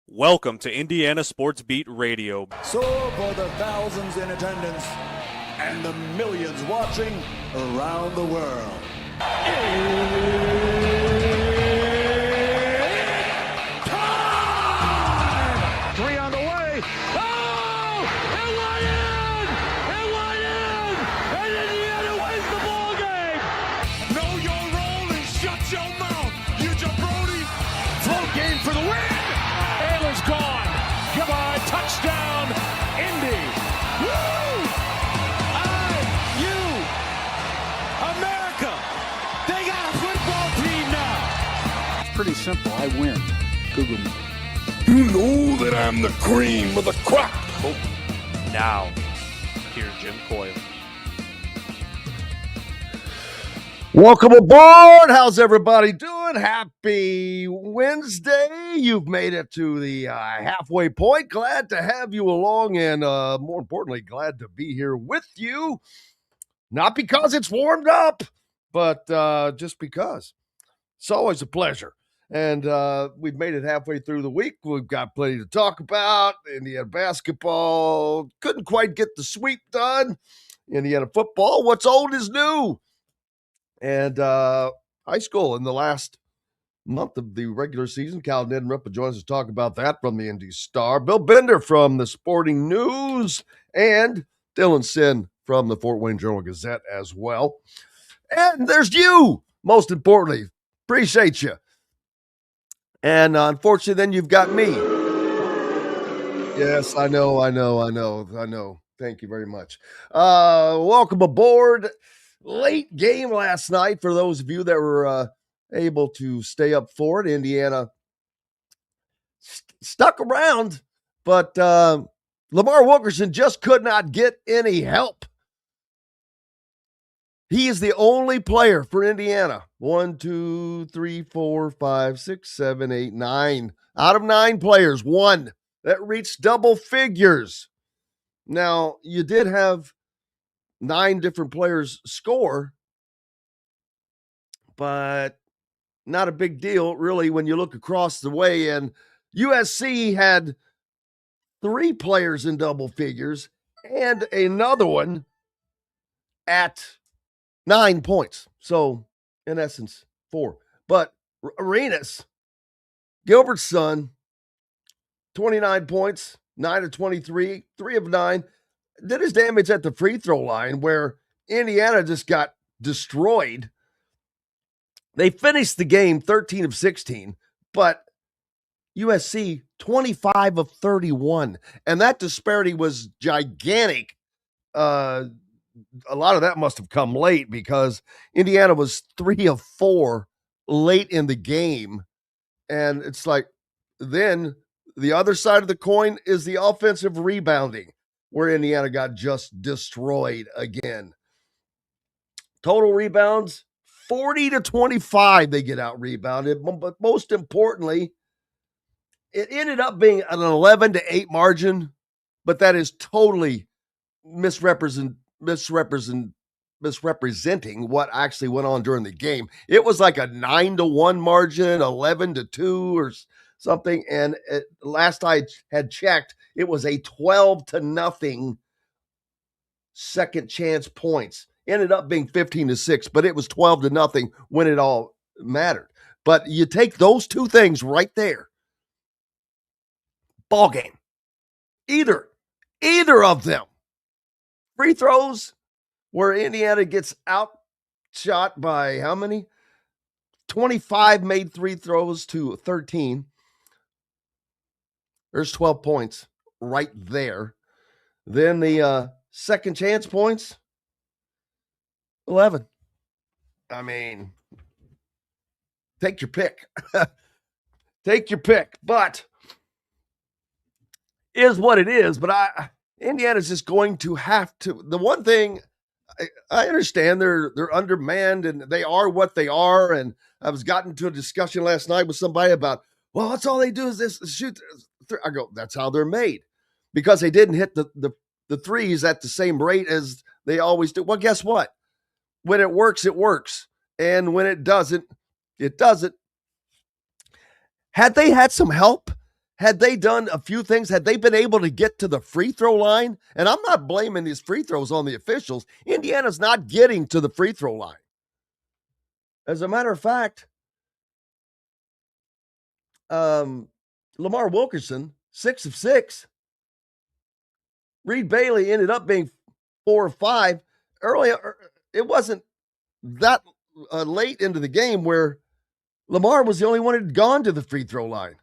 Welcome to Indiana Sports Beat Radio. So for the thousands in attendance and the millions watching around the world. Time! Three on the way. Oh! It went in! It went in! And Indiana wins the ball game! Know your role and shut your mouth, you jabroni! Float game for the win! Ayler's gone. Come on, touchdown, Indy! Woo! IU! America! They got a football team now! It's pretty simple. I win. Google me. You know that I'm the cream of the crop. Now, here's Jim Coyle. Welcome aboard. How's everybody doing? Happy Wednesday. You've made it to the halfway point. Glad to have you along and more importantly, glad to be here with you. Not because it's warmed up, but just because. It's always a pleasure. And we've made it halfway through the week. We've got plenty to talk about. Indiana basketball couldn't quite get the sweep done. Indiana football, what's old is new. And high school in the last month of the regular season. Cal Neddenriep joins us to talk about that from the Indy Star. Bill Bender from the Sporting News. And Dylan Sinn from the Fort Wayne Journal-Gazette as well. And there's you, most importantly. Appreciate you. And unfortunately, then you've got me. Yes, I know. Thank you very much. Welcome aboard. Late game last night for those of you that were able to stay up for it. Indiana stuck around, but Lamar Wilkerson just could not get any help. He is the only player for Indiana. 1, 2, 3, 4, 5, 6, 7, 8, 9. Out of 9 players, one that reached double figures. Now, you did have 9 different players score, but not a big deal, really, when you look across the way. And USC had 3 players in double figures and another one at 9 points. So, in essence, 4. But Arenas, Gilbert's son, 29 points, 9 of 23, 3 of 9. Did his damage at the free throw line where Indiana just got destroyed. They finished the game 13 of 16, but USC 25 of 31. And that disparity was gigantic. A lot of that must have come late because Indiana was 3 of 4 late in the game. And it's like, then the other side of the coin is the offensive rebounding, where Indiana got just destroyed again. Total rebounds, 40 to 25, they get out rebounded. But most importantly, it ended up being an 11 to 8 margin, but that is totally misrepresenting what actually went on during the game. It was like a 9 to 1 margin, 11 to 2 or something. And last I had checked, it was a 12 to nothing second chance points. Ended up being 15 to 6, but it was 12 to nothing when it all mattered. But you take those two things right there. Ball game. Either of them. Free throws where Indiana gets outshot by how many? 25 made free throws to 13. There's 12 points right there. Then the second chance points, 11. I mean, take your pick. Take your pick. But is what it is. But Indiana's just going to have to. The one thing I understand, they're undermanned and they are what they are. And I was gotten into a discussion last night with somebody about, well, that's all they do is this shoot. I go, that's how they're made, because they didn't hit the threes at the same rate as they always do. Well, guess what? When it works, it works. And when it doesn't, it doesn't. Had they had some help, Had they done a few things, had they been able to get to the free throw line, and I'm not blaming these free throws on the officials, Indiana's not getting to the free throw line. As a matter of fact, Lamar Wilkerson, 6 of 6. Reed Bailey ended up being 4 of 5. Earlier, it wasn't that late into the game where Lamar was the only one who had gone to the free throw line.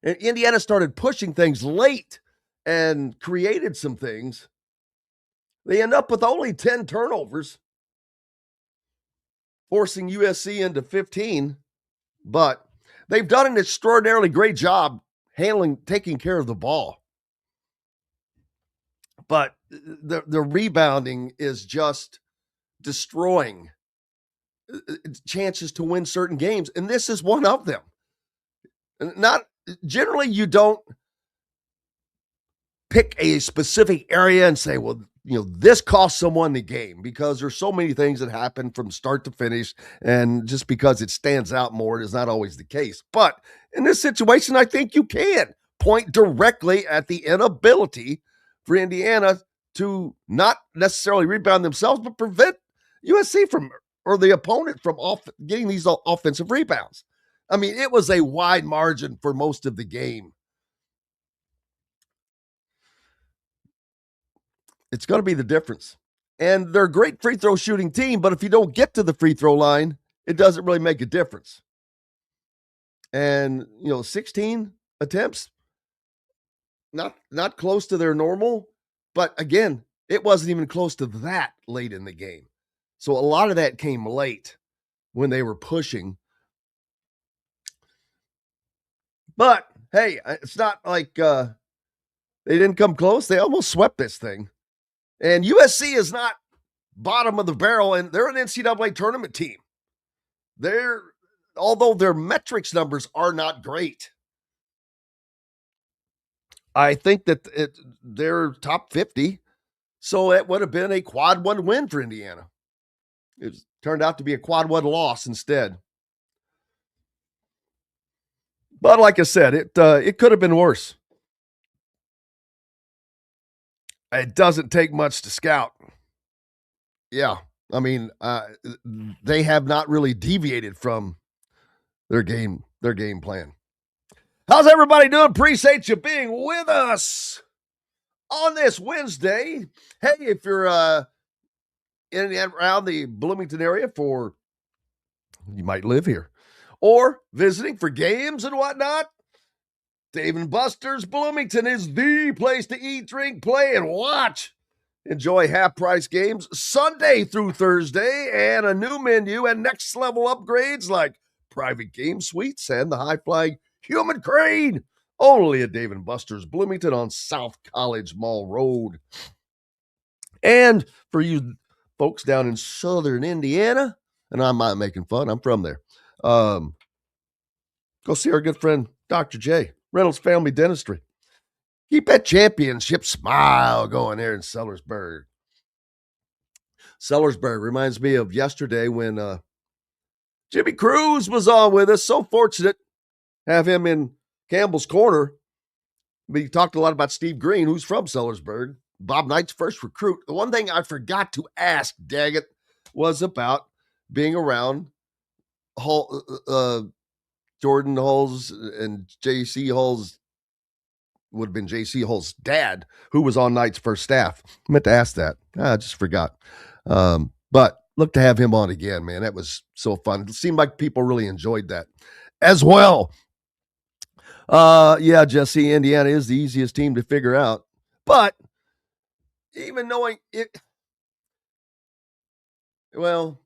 And Indiana started pushing things late and created some things. They end up with only 10 turnovers, forcing USC into 15. But they've done an extraordinarily great job taking care of the ball. But the rebounding is just destroying chances to win certain games. And this is one of them. Not generally, you don't pick a specific area and say, well, this cost someone the game, because there's so many things that happen from start to finish. And just because it stands out more is not always the case. But in this situation, I think you can point directly at the inability for Indiana to not necessarily rebound themselves, but prevent USC from, or the opponent from getting these offensive rebounds. I mean, it was a wide margin for most of the game. It's going to be the difference. And they're a great free throw shooting team, but if you don't get to the free throw line, it doesn't really make a difference. And, 16 attempts, not close to their normal, but again, it wasn't even close to that late in the game. So a lot of that came late when they were pushing. But hey, it's not like they didn't come close. They almost swept this thing. And USC is not bottom of the barrel, and they're an NCAA tournament team. Although their metrics numbers are not great, I think that they're top 50. So it would have been a quad 1 win for Indiana. It turned out to be a quad 1 loss instead. But like I said, it could have been worse. It doesn't take much to scout. Yeah, I mean, they have not really deviated from their game plan. How's everybody doing? Appreciate you being with us on this Wednesday. Hey, if you're in and around the Bloomington area you might live here, or visiting for games and whatnot, Dave & Buster's Bloomington is the place to eat, drink, play, and watch. Enjoy half-price games Sunday through Thursday, and a new menu and next-level upgrades like private game suites and the high-flying human crane. Only at Dave & Buster's Bloomington on South College Mall Road. And for you folks down in southern Indiana, and I'm not making fun, I'm from there, go see our good friend Dr. J, Reynolds Family Dentistry. Keep that championship smile going there in Sellersburg. Sellersburg reminds me of yesterday when Jimmy Cruz was on with us. So fortunate to have him in Campbell's Corner. But he talked a lot about Steve Green, who's from Sellersburg, Bob Knight's first recruit. The one thing I forgot to ask, daggett, was about being around Jordan Hull's and J.C. Hull's, would have been J.C. Hull's dad, who was on Knight's first staff. I meant to ask that. I just forgot. But look to have him on again, man. That was so fun. It seemed like people really enjoyed that as well. Yeah, Jesse, Indiana is the easiest team to figure out. But even knowing it, well,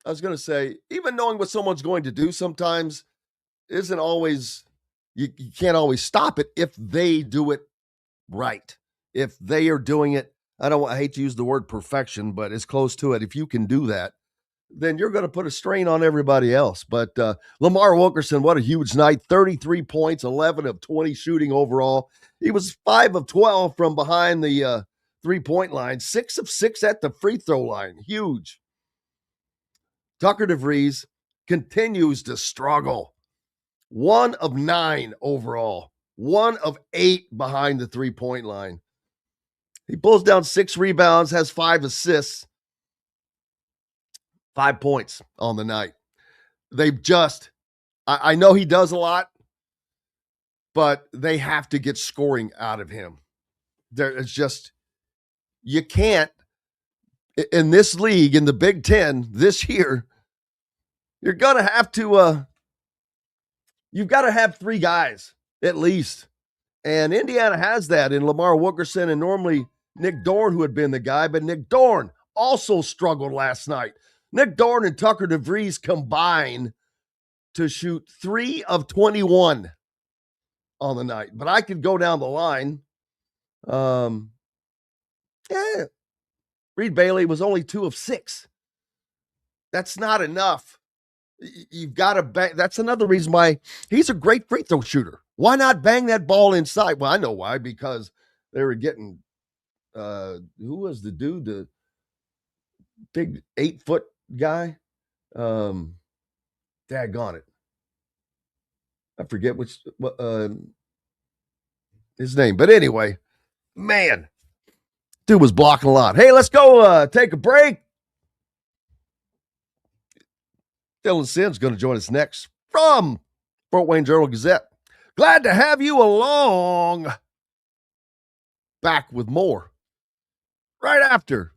I was going to say, even knowing what someone's going to do sometimes isn't always, you can't always stop it if they do it right. If they are doing it, I hate to use the word perfection, but it's close to it. If you can do that, then you're going to put a strain on everybody else. But Lamar Wilkerson, what a huge night. 33 points, 11 of 20 shooting overall. He was 5 of 12 from behind the 3-point line, 6 of 6 at the free throw line. Huge. Tucker DeVries continues to struggle. 1 of 9 overall. 1 of 8 behind the three-point line. He pulls down 6 rebounds, has 5 assists, 5 points on the night. They've just, I know he does a lot, but they have to get scoring out of him. It's just, you can't, in this league, in the Big Ten this year, you're going to have to, you've got to have 3 guys at least. And Indiana has that in Lamar Wilkerson and normally Nick Dorn, who had been the guy, but Nick Dorn also struggled last night. Nick Dorn and Tucker DeVries combine to shoot 3 of 21 on the night. But I could go down the line. Reed Bailey was only 2 of 6. That's not enough. You've got to bang. That's another reason why he's a great free throw shooter. Why not bang that ball inside? Well, I know why, because they were getting, who was the dude, the big 8-foot guy? Daggone it. I forget his name. But anyway, man, dude was blocking a lot. Hey, let's go take a break. Dylan Sinn's going to join us next from Fort Wayne Journal-Gazette. Glad to have you along. Back with more right after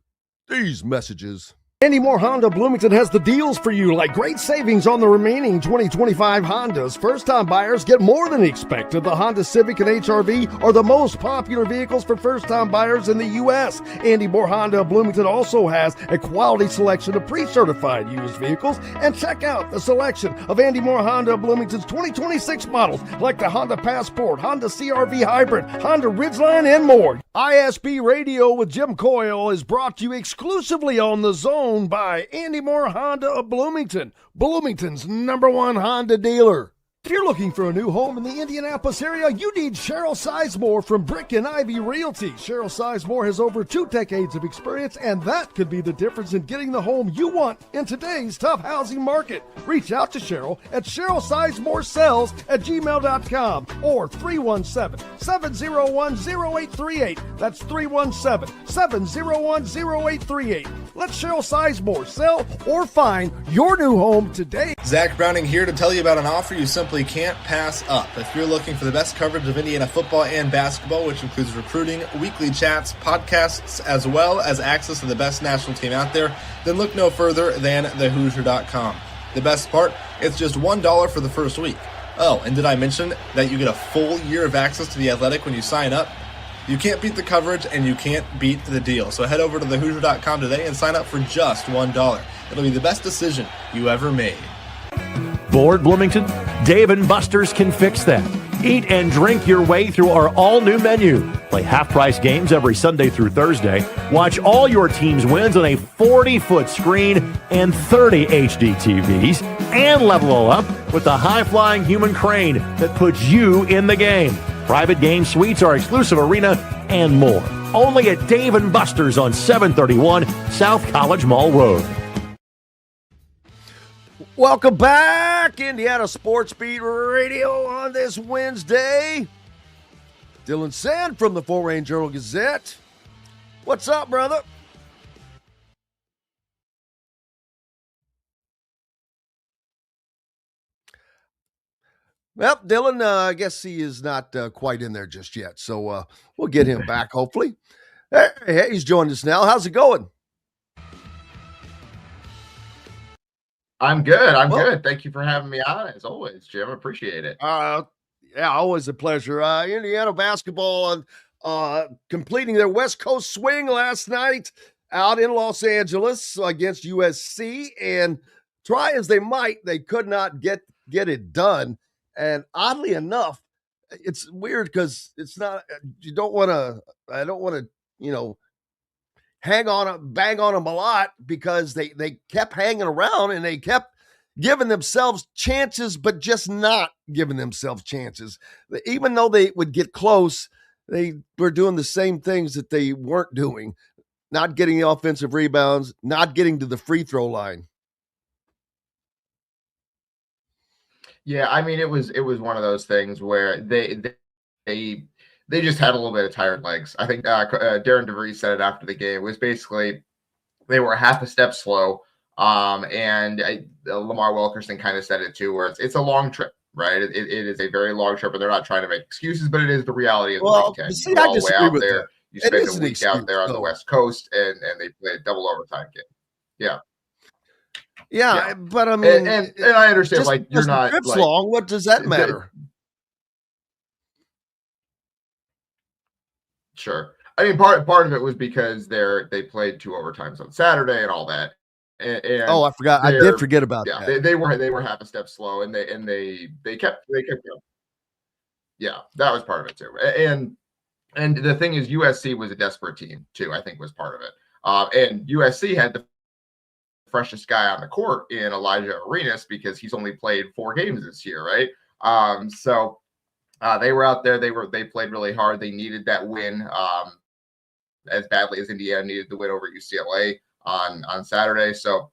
these messages. Andy Moore Honda Bloomington has the deals for you, like great savings on the remaining 2025 Hondas. First-time buyers get more than expected. The Honda Civic and HR-V are the most popular vehicles for first-time buyers in the U.S. Andy Moore Honda Bloomington also has a quality selection of pre-certified used vehicles. And check out the selection of Andy Moore Honda Bloomington's 2026 models, like the Honda Passport, Honda CR-V Hybrid, Honda Ridgeline, and more. ISB Radio with Jim Coyle is brought to you exclusively on The Zone by Andy Moore Honda of Bloomington, Bloomington's #1 Honda dealer. If you're looking for a new home in the Indianapolis area, you need Cheryl Sizemore from Brick and Ivy Realty. Cheryl Sizemore has over 2 decades of experience, and that could be the difference in getting the home you want in today's tough housing market. Reach out to Cheryl at CherylSizemoreSells@gmail.com or 317-701-0838. That's 317-701-0838. Let Cheryl Sizemore sell or find your new home today. Zach Browning here to tell you about an offer you simply can't pass up. If you're looking for the best coverage of Indiana football and basketball, which includes recruiting, weekly chats, podcasts, as well as access to the best national team out there, then look no further than thehoosier.com. The best part, it's just $1 for the first week. Oh, and did I mention that you get a full year of access to The Athletic when you sign up? You can't beat the coverage, and you can't beat the deal. So head over to thehoosier.com today and sign up for just $1. It'll be the best decision you ever made. Bored, Bloomington? Dave & Buster's can fix that. Eat and drink your way through our all-new menu. Play half-price games every Sunday through Thursday. Watch all your team's wins on a 40-foot screen and 30 HD TVs. And level all up with the high-flying human crane that puts you in the game. Private game suites, our exclusive arena, and more. Only at Dave & Buster's on 731 South College Mall Road. Welcome back, Indiana Sports Beat Radio on this Wednesday. Dylan Sinn from the Fort Wayne Journal-Gazette. What's up, brother? Well, Dylan, I guess he is not quite in there just yet, so we'll get him back, hopefully. Hey, he's joined us now. How's it going? I'm good. I'm good. Thank you for having me on, as always, Jim. Appreciate it. Yeah, always a pleasure. Indiana basketball completing their West Coast swing last night out in Los Angeles against USC, and try as they might, they could not get it done. And oddly enough, it's weird because it's not, I don't want to, bang on them a lot, because they kept hanging around and they kept giving themselves chances, but just not giving themselves chances. Even though they would get close, they were doing the same things that they weren't doing, not getting the offensive rebounds, not getting to the free throw line. Yeah, I mean, it was one of those things where they they just had a little bit of tired legs. I think Darren DeVries said it after the game. It was basically they were half a step slow. And Lamar Wilkerson kind of said it too, where it's a long trip, right? It is a very long trip, and they're not trying to make excuses, but it is the reality of the Well, Big Ten. see, You go I all the way disagree out with there, that. you It spend is a an week out excuse, there on the though. West Coast, and they play a double overtime game. Yeah. Yeah, Yeah. but I mean, And I understand, just like, you're because the not trip's like long, what does that matter? Sure. I mean, part of it was because they played 2 overtimes on Saturday and all that, Oh, and I forgot. I did they're forget about yeah, that. they were half a step slow, and they kept going. Yeah, that was part of it too. And the thing is, USC was a desperate team too. I think was part of it. And USC had the freshest guy on the court in Elijah Arenas because he's only played 4 games this year, right? So they were out there. They played really hard. They needed that win as badly as Indiana needed the win over UCLA on Saturday. So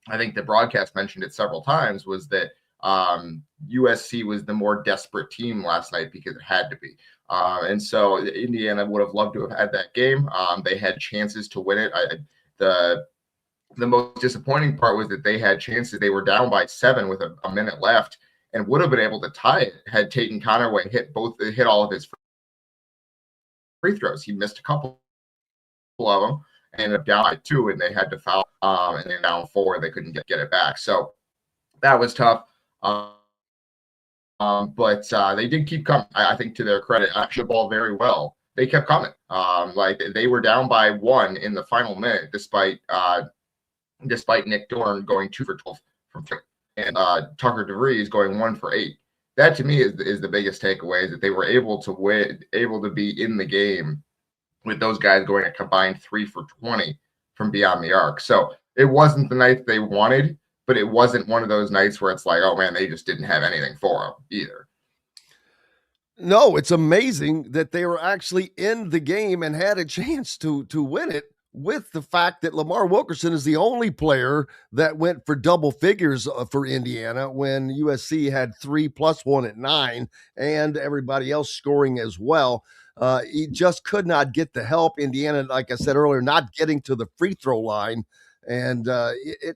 I think the broadcast mentioned it several times was that USC was the more desperate team last night because it had to be. And so Indiana would have loved to have had that game. They had chances to win it. The most disappointing part was that they had chances. They were down by 7 with a minute left and would have been able to tie it had Tatum Conaway hit all of his free throws. He missed a couple of them and ended up down by 2, and they had to foul. And then down 4, they couldn't get it back. So that was tough. But they did keep coming. I think to their credit, actually the ball very well. They kept coming. Like they were down by 1 in the final minute, despite Nick Dorn going 2 for 12 from 3, and Tucker DeVries going 1 for 8. That to me is the biggest takeaway, is that they were able to be in the game with those guys going a combined 3 for 20 from beyond the arc. So it wasn't the night they wanted, but it wasn't one of those nights where it's like, oh man, they just didn't have anything for them either. No, it's amazing that they were actually in the game and had a chance to win it, with the fact that Lamar Wilkerson is the only player that went for double figures for Indiana when USC had 3 plus 1 at 9 and everybody else scoring as well. He just could not get the help. Indiana, like I said earlier, not getting to the free throw line. And the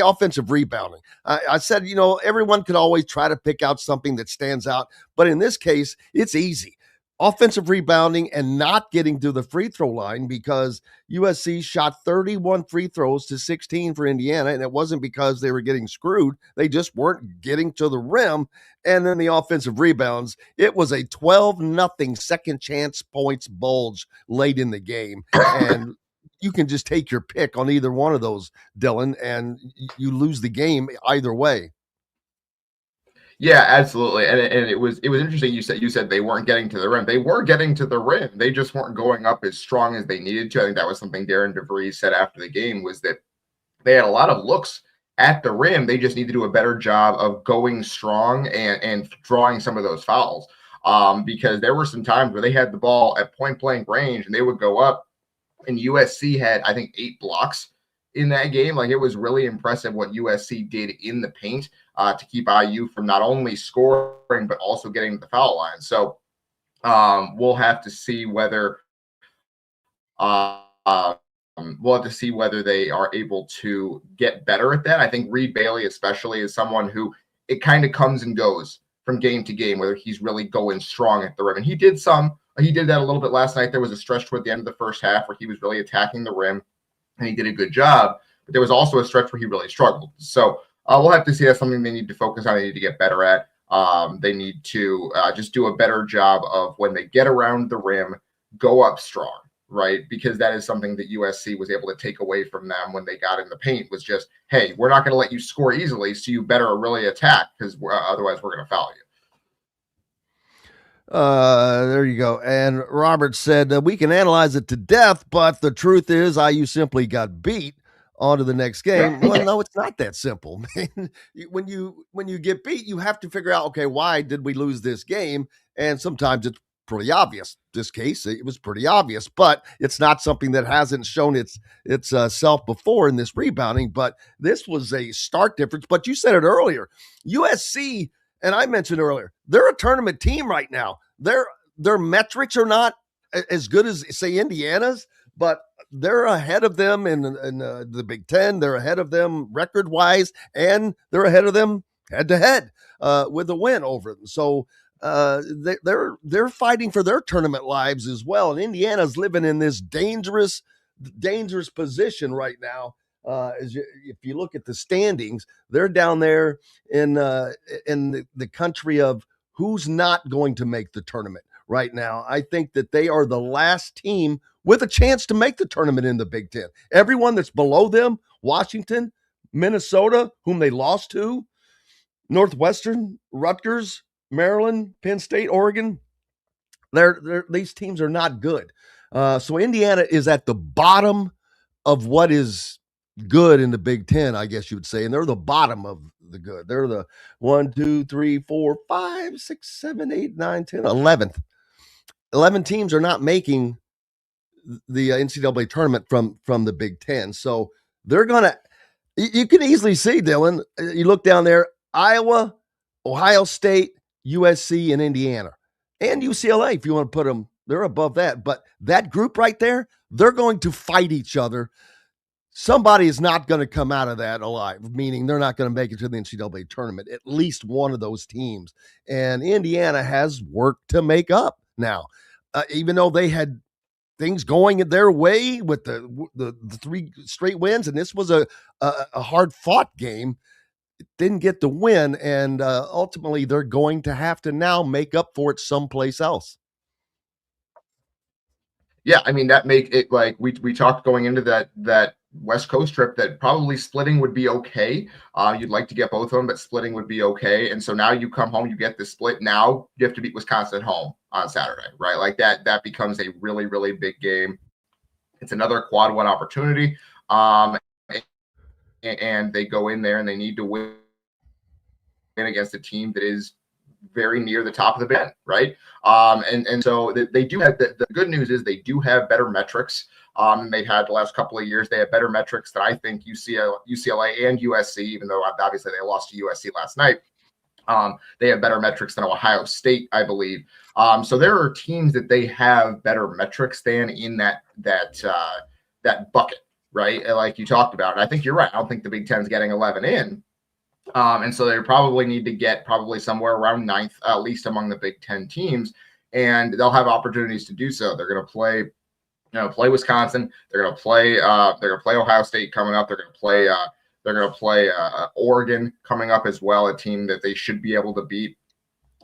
offensive rebounding. I said, everyone could always try to pick out something that stands out. But in this case, it's easy. Offensive rebounding and not getting to the free throw line, because USC shot 31 free throws to 16 for Indiana, and it wasn't because they were getting screwed. They just weren't getting to the rim. And then the offensive rebounds, it was a 12-0 second chance points bulge late in the game. And you can just take your pick on either one of those, Dylan, and you lose the game either way. Yeah, absolutely. And it was interesting. You said they weren't getting to the rim. They were getting to the rim. They just weren't going up as strong as they needed to. I think that was something Darren DeVries said after the game, was that they had a lot of looks at the rim. They just need to do a better job of going strong and drawing some of those fouls. Because there were some times where they had the ball at point blank range and they would go up, and USC had, I think, 8 blocks in that game. Like, it was really impressive what USC did in the paint to keep IU from not only scoring but also getting to the foul line. So we'll have to see whether they are able to get better at that. I think Reed Bailey especially is someone who it kind of comes and goes from game to game, whether he's really going strong at the rim. And he did that a little bit last night. There was a stretch toward the end of the first half where he was really attacking the rim, and he did a good job. But there was also a stretch where he really struggled. So we'll have to see. That's something they need to focus on. They need to get better at. They need to just do a better job of, when they get around the rim, go up strong, right? Because that is something that USC was able to take away from them when they got in the paint, was just, hey, we're not going to let you score easily, so you better really attack, because otherwise we're going to foul you. There you go. And Robert said, we can analyze it to death, but the truth is IU simply got beat. On to the next game. Well, no, it's not that simple, man. When you get beat, you have to figure out, okay, why did we lose this game? And sometimes it's pretty obvious. This case, it was pretty obvious, but it's not something that hasn't shown its self before in this rebounding. But this was a stark difference. But you said it earlier, USC, and I mentioned earlier, they're a tournament team right now. Their metrics are not as good as, say, Indiana's, but they're ahead of them in the Big Ten. They're ahead of them record-wise, and they're ahead of them head-to-head with a win over them. So they're fighting for their tournament lives as well. And Indiana's living in this dangerous position right now. If you look at the standings, they're down there in the country of who's not going to make the tournament right now. I think that they are the last team with a chance to make the tournament in the Big Ten. Everyone that's below them, Washington, Minnesota, whom they lost to, Northwestern, Rutgers, Maryland, Penn State, Oregon, these teams are not good. So Indiana is at the bottom of what is good in the Big Ten, I guess you would say, and they're the bottom of the good. They're the 1, 2, 3, 4, 5, 6, 7, 8, 9, 10, 11th. 11 teams are not making the NCAA tournament from the Big Ten. So they're going to, you can easily see, Dylan, you look down there, Iowa, Ohio State, USC, and Indiana, and UCLA, if you want to put them, they're above that. But that group right there, they're going to fight each other. Somebody is not going to come out of that alive, meaning they're not going to make it to the NCAA tournament, at least one of those teams. And Indiana has work to make up now, even though they had things going their way with the 3 straight wins, and this was a hard-fought game. It didn't get the win, and ultimately they're going to have to now make up for it someplace else. Yeah, I mean, that make it like we talked going into that West Coast trip that probably splitting would be okay. You'd like to get both of them, but splitting would be okay. And so now you come home, you get the split. Now you have to beat Wisconsin at home on Saturday, right? Like that becomes a really, really big game. It's another quad one opportunity. And they go in there and they need to win against a team that is very near the top of the Big Ten, right? And so they do have the good news is they do have better metrics than they've had the last couple of years. They have better metrics than I think UCLA and USC, even though obviously they lost to USC last night. They have better metrics than Ohio State, I believe. So there are teams that they have better metrics than in that bucket, right? Like you talked about. And I think you're right. I don't think the Big Ten's getting 11 in. And so they probably need to get probably somewhere around 9th, at least among the Big Ten teams, and they'll have opportunities to do so. They're going to play Wisconsin. They're going to play Ohio State coming up. They're going to play Oregon coming up as well, a team that they should be able to beat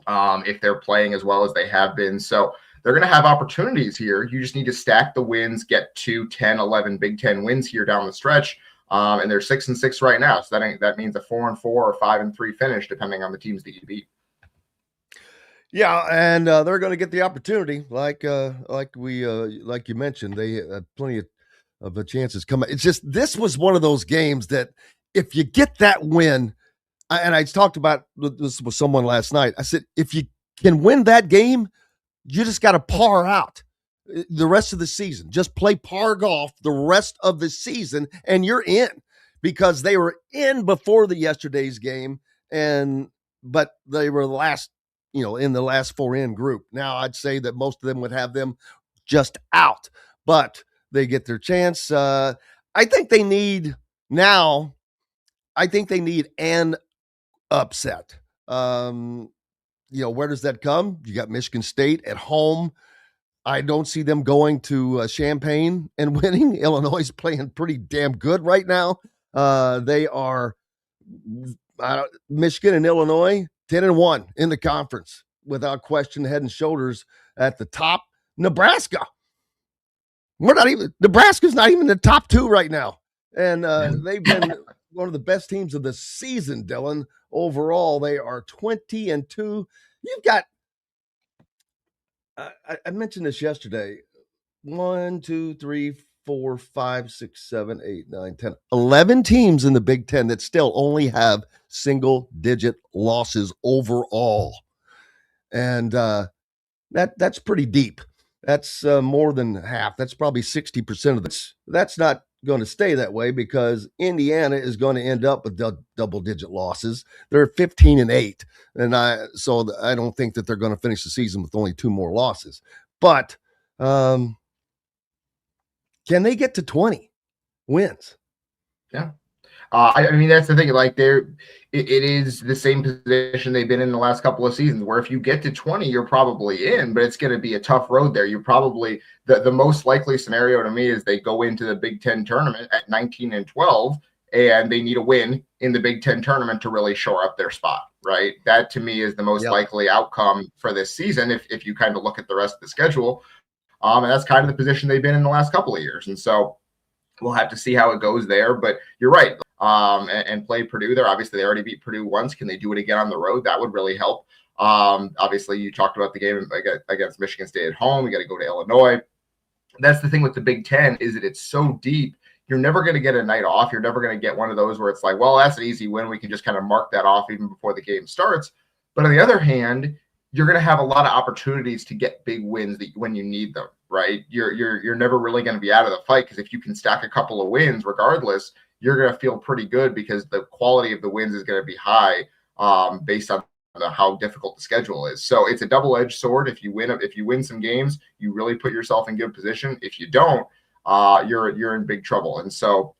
if they're playing as well as they have been. So they're going to have opportunities here. You just need to stack the wins, get 2, 10, 11 Big Ten wins here down the stretch. And they're 6-6 right now. So that means a 4-4 or 5-3 finish, depending on the teams that you beat. Yeah, and they're going to get the opportunity, like you mentioned. They had plenty of chances coming. It's just this was one of those games that if you get that win, and I talked about this with someone last night. I said if you can win that game, you just got to par out the rest of the season. Just play par golf the rest of the season, and you're in, because they were in before the yesterday's game, but they were in the last 4 in group. Now I'd say that most of them would have them just out, but they get their chance. I think they need an upset. Where does that come? You got Michigan State at home. I don't see them going to Champaign and winning. Illinois is playing pretty damn good right now. They are Michigan and Illinois 10-1 in the conference, without question, head and shoulders at the top. Nebraska, Nebraska's not even the top 2 right now, and they've been one of the best teams of the season. Dylan, overall, they are 20-2. You've got. I mentioned this yesterday. 1, 2, 3, 4, 5, 6, 7, 8, 9, 10, 11 teams in the Big Ten that still only have single-digit losses overall. And That's pretty deep. That's more than half. That's probably 60% of this. That's not going to stay that way because Indiana is going to end up with double-digit losses. They're 15-8, and I don't think that they're going to finish the season with only 2 more losses. But can they get to 20 wins? Yeah. I mean, that's the thing. Like, it is the same position they've been in the last couple of seasons, where if you get to 20, you're probably in, but it's going to be a tough road there. You're probably the most likely scenario to me is they go into the Big Ten tournament at 19-12, and they need a win in the Big Ten tournament to really shore up their spot. Right? That to me is the most likely outcome for this season. If you kind of look at the rest of the schedule, and that's kind of the position they've been in the last couple of years, and so we'll have to see how it goes there. But you're right. And play Purdue there. Obviously, they already beat Purdue once. Can they do it again on the road? That would really help. Obviously, you talked about the game against Michigan State at home. You got to go to Illinois. That's the thing with the Big Ten is that it's so deep. You're never going to get a night off. You're never going to get one of those where it's like, well, that's an easy win. We can just kind of mark that off even before the game starts. But on the other hand, you're going to have a lot of opportunities to get big wins when you need them, right? You're never really going to be out of the fight because if you can stack a couple of wins regardless, you're going to feel pretty good because the quality of the wins is going to be high based on how difficult the schedule is. So it's a double-edged sword. If you win some games, you really put yourself in good position. If you don't, you're in big trouble. And so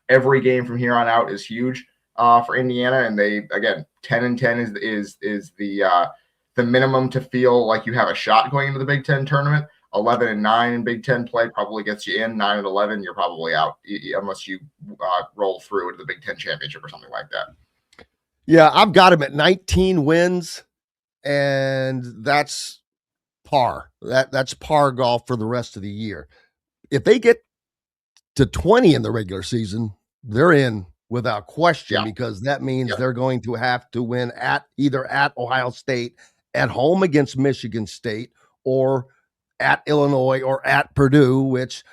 every game from here on out is huge for Indiana. And they, again, 10-10 is the minimum to feel like you have a shot going into the Big Ten tournament. 11-9 in Big Ten play probably gets you in. 9-11, you're probably out unless you roll through to the Big Ten championship or something like that. Yeah, I've got them at 19 wins, and that's par. That's par golf for the rest of the year. If they get to 20 in the regular season, they're in without question because that means they're going to have to win either at Ohio State, at home against Michigan State, or at Illinois or at Purdue, which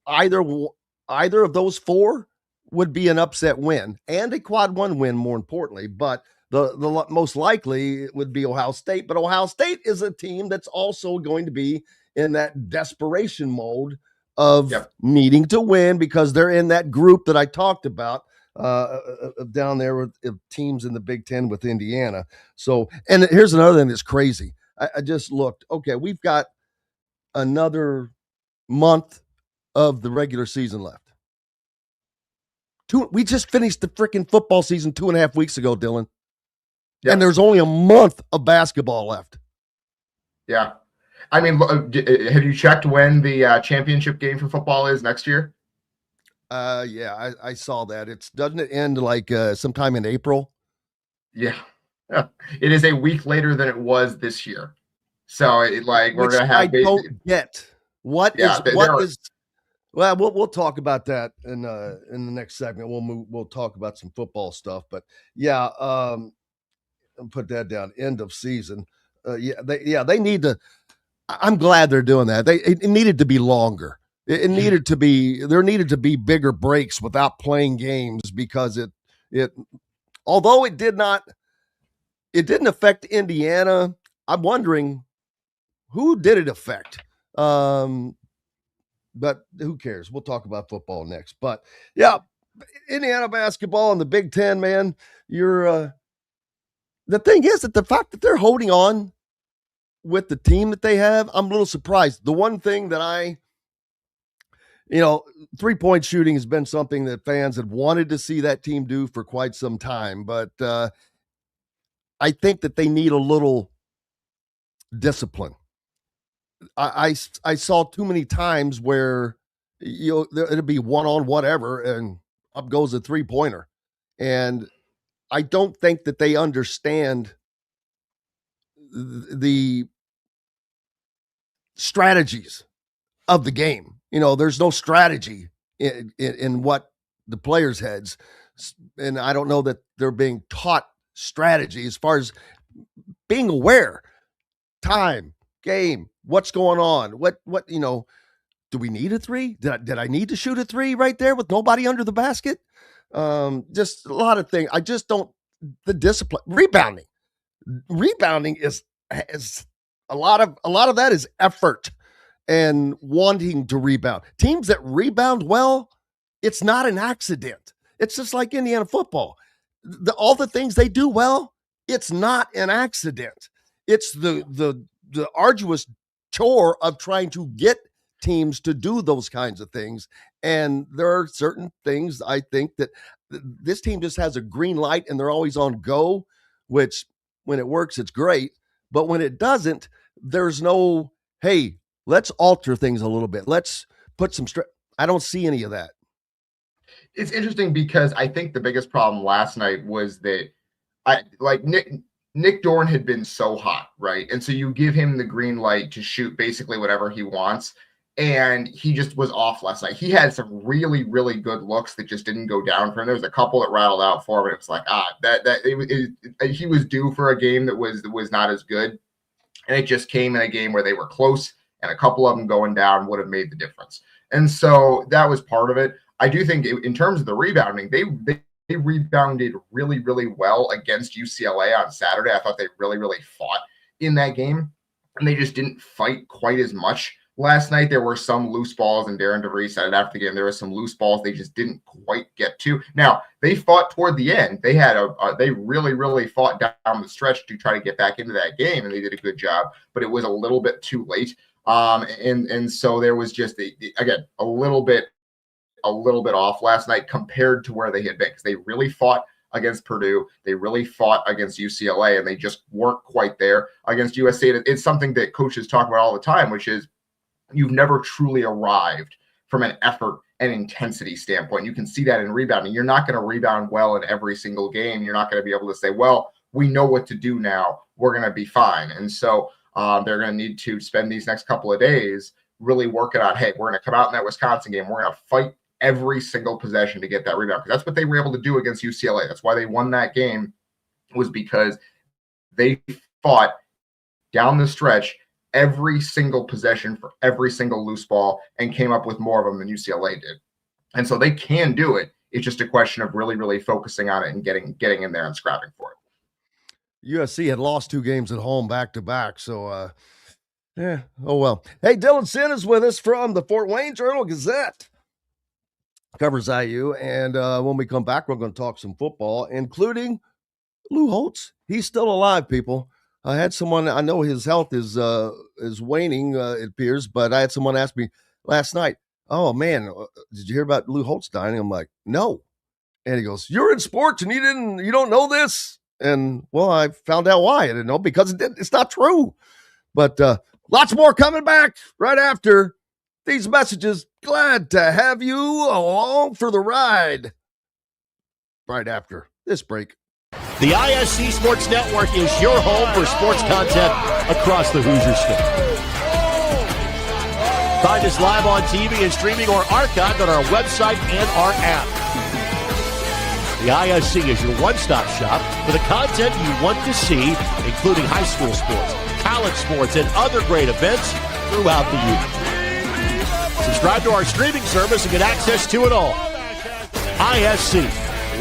either of those 4 would be an upset win and a quad 1 win, more importantly. But the most likely would be Ohio State. But Ohio State is a team that's also going to be in that desperation mode of needing to win because they're in that group that I talked about down there with teams in the Big Ten with Indiana. So, and here's another thing that's crazy. I just looked. Okay, we've got another month of the regular season left. We just finished the freaking football season 2.5 weeks ago, Dylan. Yeah. And there's only a month of basketball left. Yeah. I mean, have you checked when the championship game for football is next year? Yeah, I saw that. Doesn't it end like sometime in April? Yeah. It is a week later than it was this year. So we're going to have. I don't get what is. Well, we'll talk about that in the next segment. We'll talk about some football stuff, but yeah, put that down. End of season. They need to. I'm glad they're doing that. It needed to be longer. It needed to be. There needed to be bigger breaks without playing games because although it didn't affect Indiana. I'm wondering who did it affect. But who cares? We'll talk about football next. But yeah, Indiana basketball and the Big Ten, man. The thing is that the fact that they're holding on with the team that they have, I'm a little surprised. The one thing that 3-point shooting has been something that fans had wanted to see that team do for quite some time. But I think that they need a little discipline. I saw too many times where it'll be one on whatever and up goes a 3-pointer. And I don't think that they understand the strategies of the game. There's no strategy in what the players' heads. And I don't know that they're being taught strategy as far as being aware, time, game, what's going on? What do we need a 3? Did I need to shoot a 3 right there with nobody under the basket? Just a lot of things. I just don't. The discipline, rebounding is A lot of that is effort and wanting to rebound. Teams that rebound well, it's not an accident. It's just like Indiana football. All the things they do well, it's not an accident. It's the arduous chore of trying to get teams to do those kinds of things. And there are certain things I think that this team just has a green light and they're always on go, which when it works, it's great. But when it doesn't, there's no, hey, let's alter things a little bit. Let's put some I don't see any of that. It's interesting because I think the biggest problem last night was that Nick Dorn had been so hot, right? And so you give him the green light to shoot basically whatever he wants. And he just was off last night. He had some really, really good looks that just didn't go down for him. There was a couple that rattled out for him. And it was like, he was due for a game that was not as good. And it just came in a game where they were close and a couple of them going down would have made the difference. And so that was part of it. I do think in terms of the rebounding, they rebounded really, really well against UCLA on Saturday. I thought they really, really fought in that game. And they just didn't fight quite as much. Last night, there were some loose balls, and Darren DeVries said it after the game. There were some loose balls they just didn't quite get to. Now, they fought toward the end. They had they really, really fought down the stretch to try to get back into that game, and they did a good job. But it was a little bit too late, and so there was just again a little bit off last night compared to where they had been, because they really fought against Purdue. They really fought against UCLA, and they just weren't quite there against USC. It's something that coaches talk about all the time, which is you've never truly arrived from an effort and intensity standpoint. You can see that in rebounding. You're not going to rebound well in every single game. You're not going to be able to say, well, we know what to do now. We're going to be fine. And so they're going to need to spend these next couple of days really working on, hey, we're going to come out in that Wisconsin game. We're going to fight every single possession to get that rebound. Because that's what they were able to do against UCLA. That's why they won that game, was because they fought down the stretch every single possession for every single loose ball and came up with more of them than UCLA did. And so they can do it. It's just a question of really, really focusing on it and getting in there and scrapping for it. USC had lost 2 games at home back-to-back, so oh well. Hey, Dylan Sinn is with us from the Fort Wayne Journal-Gazette. Covers IU, and when we come back, we're going to talk some football, including Lou Holtz. He's still alive, people. I had someone, I know his health is waning, it appears, but I had someone ask me last night, oh man, did you hear about Lou Holtz dying? I'm like, no. And he goes, you're in sports and you don't know this? And well, I found out why. I didn't know, because it's not true. But lots more coming back right after these messages. Glad to have you along for the ride. Right after this break. The ISC Sports Network is your home for sports content across the Hoosier State. Find us live on TV and streaming or archived on our website and our app. The ISC is your one-stop shop for the content you want to see, including high school sports, college sports, and other great events throughout the year. Subscribe to our streaming service and get access to it all. ISC,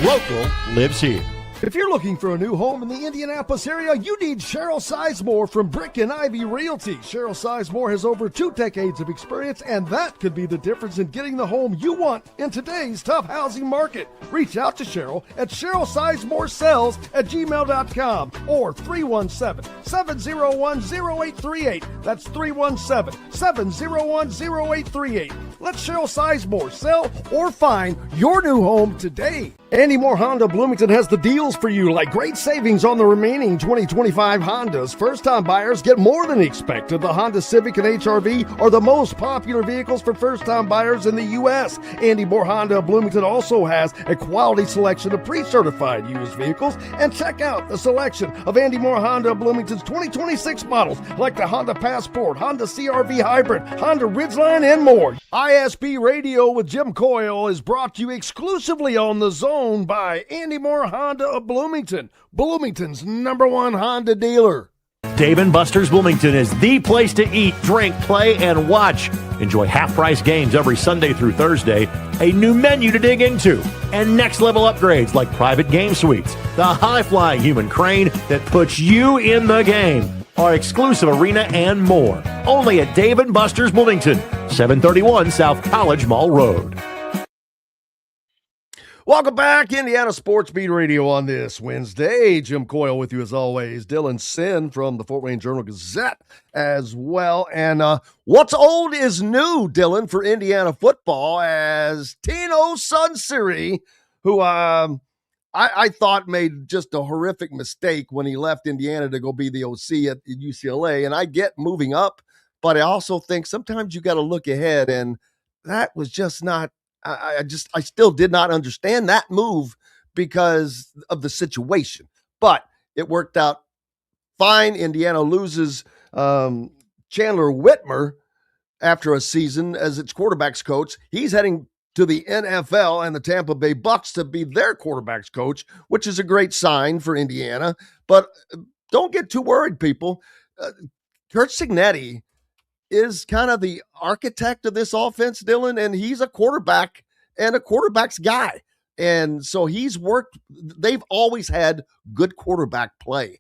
local lives here. If you're looking for a new home in the Indianapolis area, you need Cheryl Sizemore from Brick and Ivy Realty. Cheryl Sizemore has over 2 decades of experience, and that could be the difference in getting the home you want in today's tough housing market. Reach out to Cheryl at CherylSizemore@gmail.com or 317-701-0838. That's 317-701-0838. Let Cheryl Sizemore sell or find your new home today. Andy Moore Honda Bloomington has the deals for you, like great savings on the remaining 2025 Hondas. First-time buyers get more than expected. The Honda Civic and HR-V are the most popular vehicles for first-time buyers in the U.S. Andy Moore Honda Bloomington also has a quality selection of pre-certified used vehicles. And check out the selection of Andy Moore Honda Bloomington's 2026 models, like the Honda Passport, Honda CR-V Hybrid, Honda Ridgeline, and more. ISB Radio with Jim Coyle is brought to you exclusively on The Zone by Andy Moore Honda of Bloomington, Bloomington's #1 Honda dealer. Dave & Buster's Bloomington is the place to eat, drink, play, and watch. Enjoy half-price games every Sunday through Thursday, a new menu to dig into, and next-level upgrades like private game suites, the high-flying human crane that puts you in the game. our exclusive arena, and more. Only at Dave & Buster's Bloomington, 731 South College Mall Road. Welcome back, Indiana Sports Beat Radio on this Wednesday. Jim Coyle with you as always. Dylan Sinn from the Fort Wayne Journal-Gazette as well. And what's old is new, Dylan, for Indiana football, as Tino Sunseri, who I thought made just a horrific mistake when he left Indiana to go be the OC at UCLA. And I get moving up, but I also think sometimes you got to look ahead, and that was just not I still did not understand that move because of the situation, but it worked out fine. Indiana loses Chandler Whitmer after a season as its quarterback's coach. He's heading to the NFL and the Tampa Bay Bucks to be their quarterback's coach, which is a great sign for Indiana. But don't get too worried, people. Curt Cignetti is kind of the architect of this offense, Dylan, and he's a quarterback and a quarterback's guy. And so they've always had good quarterback play.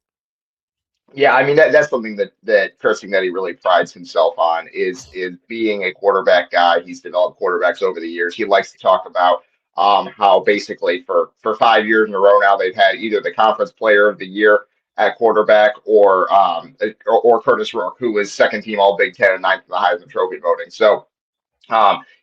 Yeah, I mean that's something that Curt Cignetti really prides himself on is being a quarterback guy. He's developed quarterbacks over the years. He likes to talk about how basically for 5 years in a row now they've had either the Conference Player of the Year at quarterback or Curtis Rourke, who was second team All Big Ten and ninth in the Heisman Trophy voting. So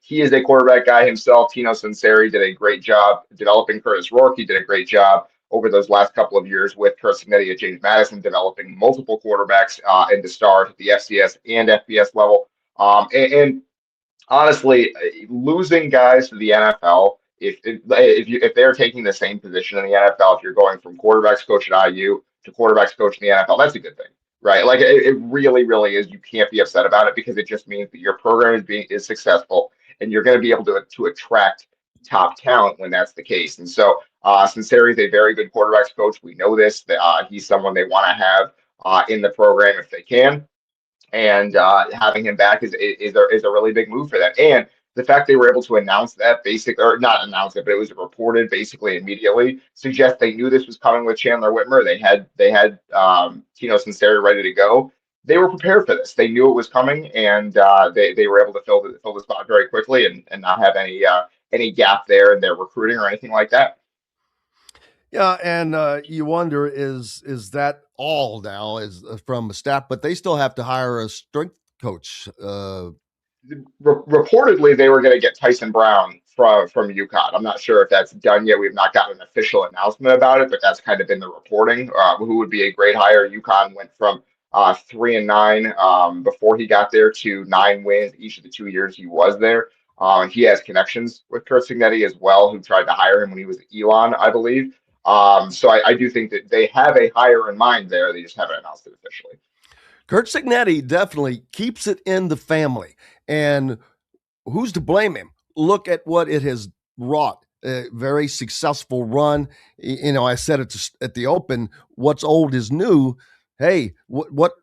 he is a quarterback guy himself. Tino Sunseri did a great job developing Curtis Rourke. He did a great job over those last couple of years with Curt Cignetti at James Madison, developing multiple quarterbacks into stars at the FCS and FBS level. And honestly, losing guys to the NFL, if they're taking the same position in the NFL, if you're going from quarterbacks coach at IU to quarterbacks coach in the NFL, that's a good thing, right? Like it really, really is. You can't be upset about it because it just means that your program is successful and you're going to be able to attract top talent when that's the case. And so Sunseri is a very good quarterbacks coach. We know this, that he's someone they want to have in the program if they can. And having him back is a really big move for them. And the fact they were able to announce that or not announce it, but it was reported basically immediately, suggests they knew this was coming with Chandler Whitmer. They had Tino Sunseri ready to go. They were prepared for this. They knew it was coming, and they were able to fill the spot very quickly and not have any gap there in their recruiting or anything like that. Yeah, and you wonder is that all now is from the staff, but they still have to hire a strength coach. Reportedly, they were going to get Tyson Brown from UConn. I'm not sure if that's done yet. We've not gotten an official announcement about it, but that's kind of been the reporting. Who would be a great hire? UConn went from 3-9 before he got there to 9 wins each of the 2 years he was there. And he has connections with Curt Cignetti as well, who tried to hire him when he was at Elon, I believe. So I do think that they have a hire in mind there. They just haven't announced it officially. Curt Cignetti definitely keeps it in the family. And who's to blame him? Look at what it has wrought. A very successful run. You know, I said it at the open, what's old is new. Hey, what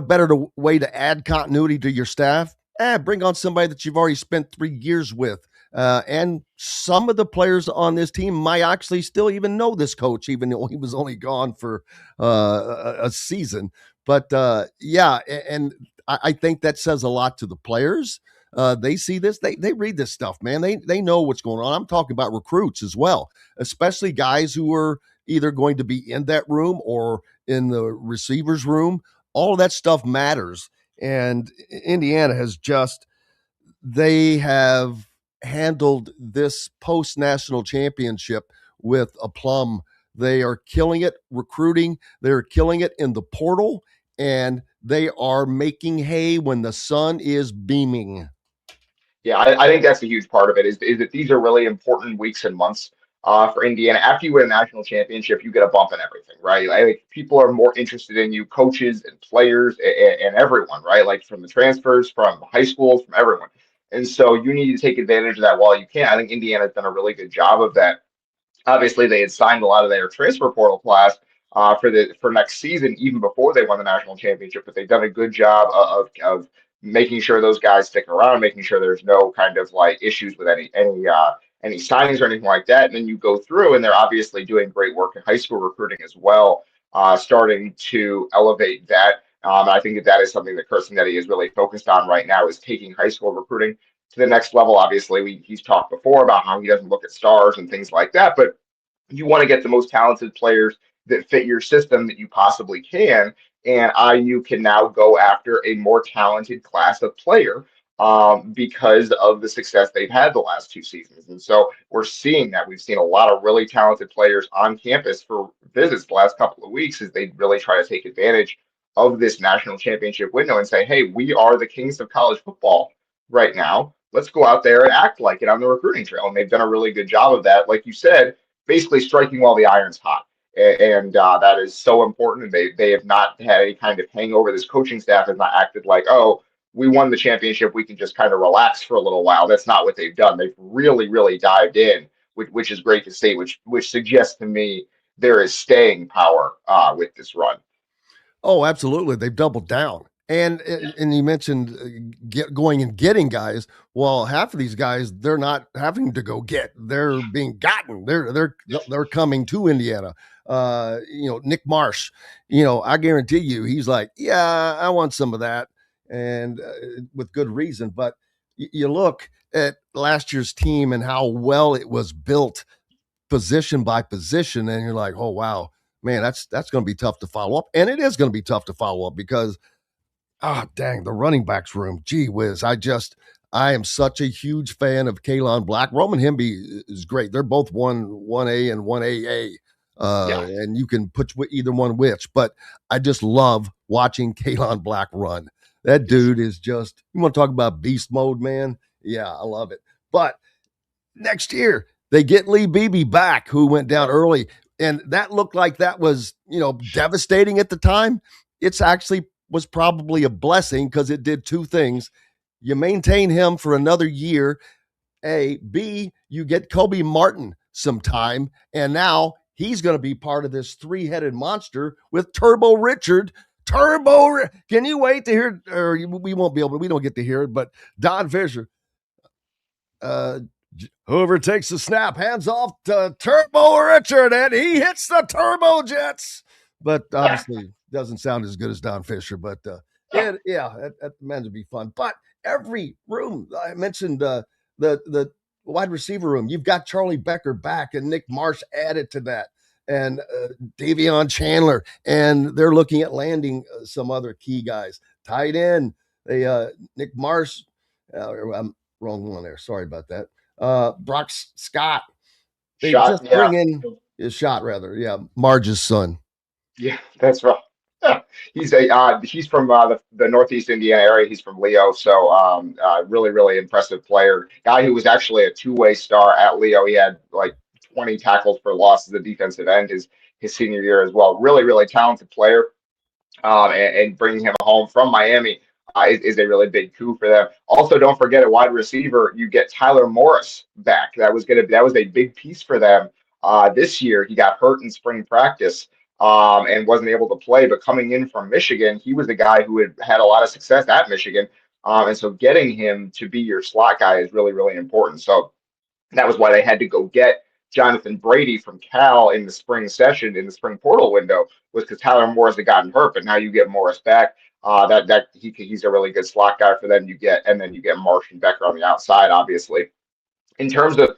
better way to add continuity to your staff? Bring on somebody that you've already spent 3 years with. And some of the players on this team might actually still even know this coach, even though he was only gone for a season. But yeah, and I think that says a lot to the players. They see this, they read this stuff, man. They know what's going on. I'm talking about recruits as well, especially guys who are either going to be in that room or in the receivers room. All of that stuff matters. And Indiana they have handled this post-national championship with aplomb. They are killing it recruiting. They're killing it in the portal, and they are making hay when the sun is beaming. Yeah, I think that's a huge part of it is that these are really important weeks and months for Indiana. After you win a national championship, you get a bump in everything, right? I think people are more interested in you, coaches and players and everyone, right? Like from the transfers, from high schools, from everyone. And so you need to take advantage of that while you can. I think Indiana's done a really good job of that. Obviously, they had signed a lot of their transfer portal class for next season, even before they won the national championship. But they've done a good job of making sure those guys stick around, making sure there's no kind of like issues with any signings or anything like that. And then you go through, and they're obviously doing great work in high school recruiting as well, starting to elevate that I think that is something that Kirsten is really focused on right now, is taking high school recruiting to the next level. Obviously, he's talked before about how he doesn't look at stars and things like that, but you want to get the most talented players that fit your system that you possibly can. And IU can now go after a more talented class of player because of the success they've had the last 2 seasons. And so we're seeing that. We've seen a lot of really talented players on campus for visits the last couple of weeks as they really try to take advantage of this national championship window and say, hey, we are the kings of college football right now. Let's go out there and act like it on the recruiting trail. And they've done a really good job of that. Like you said, basically striking while the iron's hot. And that is so important. They have not had any kind of hangover. This coaching staff has not acted like, oh, we won the championship, we can just kind of relax for a little while. That's not what they've done. They've really, really dived in, which is great to see, which suggests to me there is staying power with this run. Oh, absolutely. They've doubled down. And you mentioned going and getting guys. Well, half of these guys they're not having to go get; they're being gotten. They're coming to Indiana. Nick Marsh. I guarantee you, he's like, yeah, I want some of that, and with good reason. But you look at last year's team and how well it was built, position by position, and you're like, oh wow, man, that's going to be tough to follow up, and it is going to be tough to follow up because. Dang, the running backs room. Gee whiz. I am such a huge fan of Kalon Black. Roman Hemby is great. They're both 1A and 1AA. And you can put either one which, but I just love watching Kalon Black run. That dude is just, you want to talk about beast mode, man? Yeah, I love it. But next year, they get Lee Beebe back, who went down early. And that looked like that was, devastating at the time. It's actually was probably a blessing because it did two things. You maintain him for another year. A, B, you get Kobe Martin some time. And now he's going to be part of this three-headed monster with Turbo Richard. Can you wait to hear, or we won't be able to, we don't get to hear it, but Don Fisher, whoever takes the snap, hands off to Turbo Richard, and he hits the Turbo Jets. But obviously doesn't sound as good as Don Fisher, but that meant to be fun. But every room, I mentioned the wide receiver room, you've got Charlie Becker back and Nick Marsh added to that, and Davion Chandler, and they're looking at landing some other key guys. Tight end, Nick Marsh, I'm wrong one there. Sorry about that. Brock Scott. They just bring in his shot, rather. Yeah, Marge's son. Yeah, that's right. He's from the Northeast Indiana area. He's from Leo, so really, really impressive player. Guy who was actually a two-way star at Leo. He had like 20 tackles for loss as a defensive end his senior year as well. Really, really talented player. And bringing him home from Miami is a really big coup for them. Also, don't forget at wide receiver, you get Tyler Morris back. That was a big piece for them this year. He got hurt in spring practice. And wasn't able to play, but coming in from Michigan, he was a guy who had a lot of success at Michigan. And so getting him to be your slot guy is really, really important. So that was why they had to go get Jonathan Brady from Cal in the spring spring portal window, was because Tyler Morris had gotten hurt, but now you get Morris back. He's a really good slot guy for them. You get Marsh and Becker on the outside, obviously. In terms of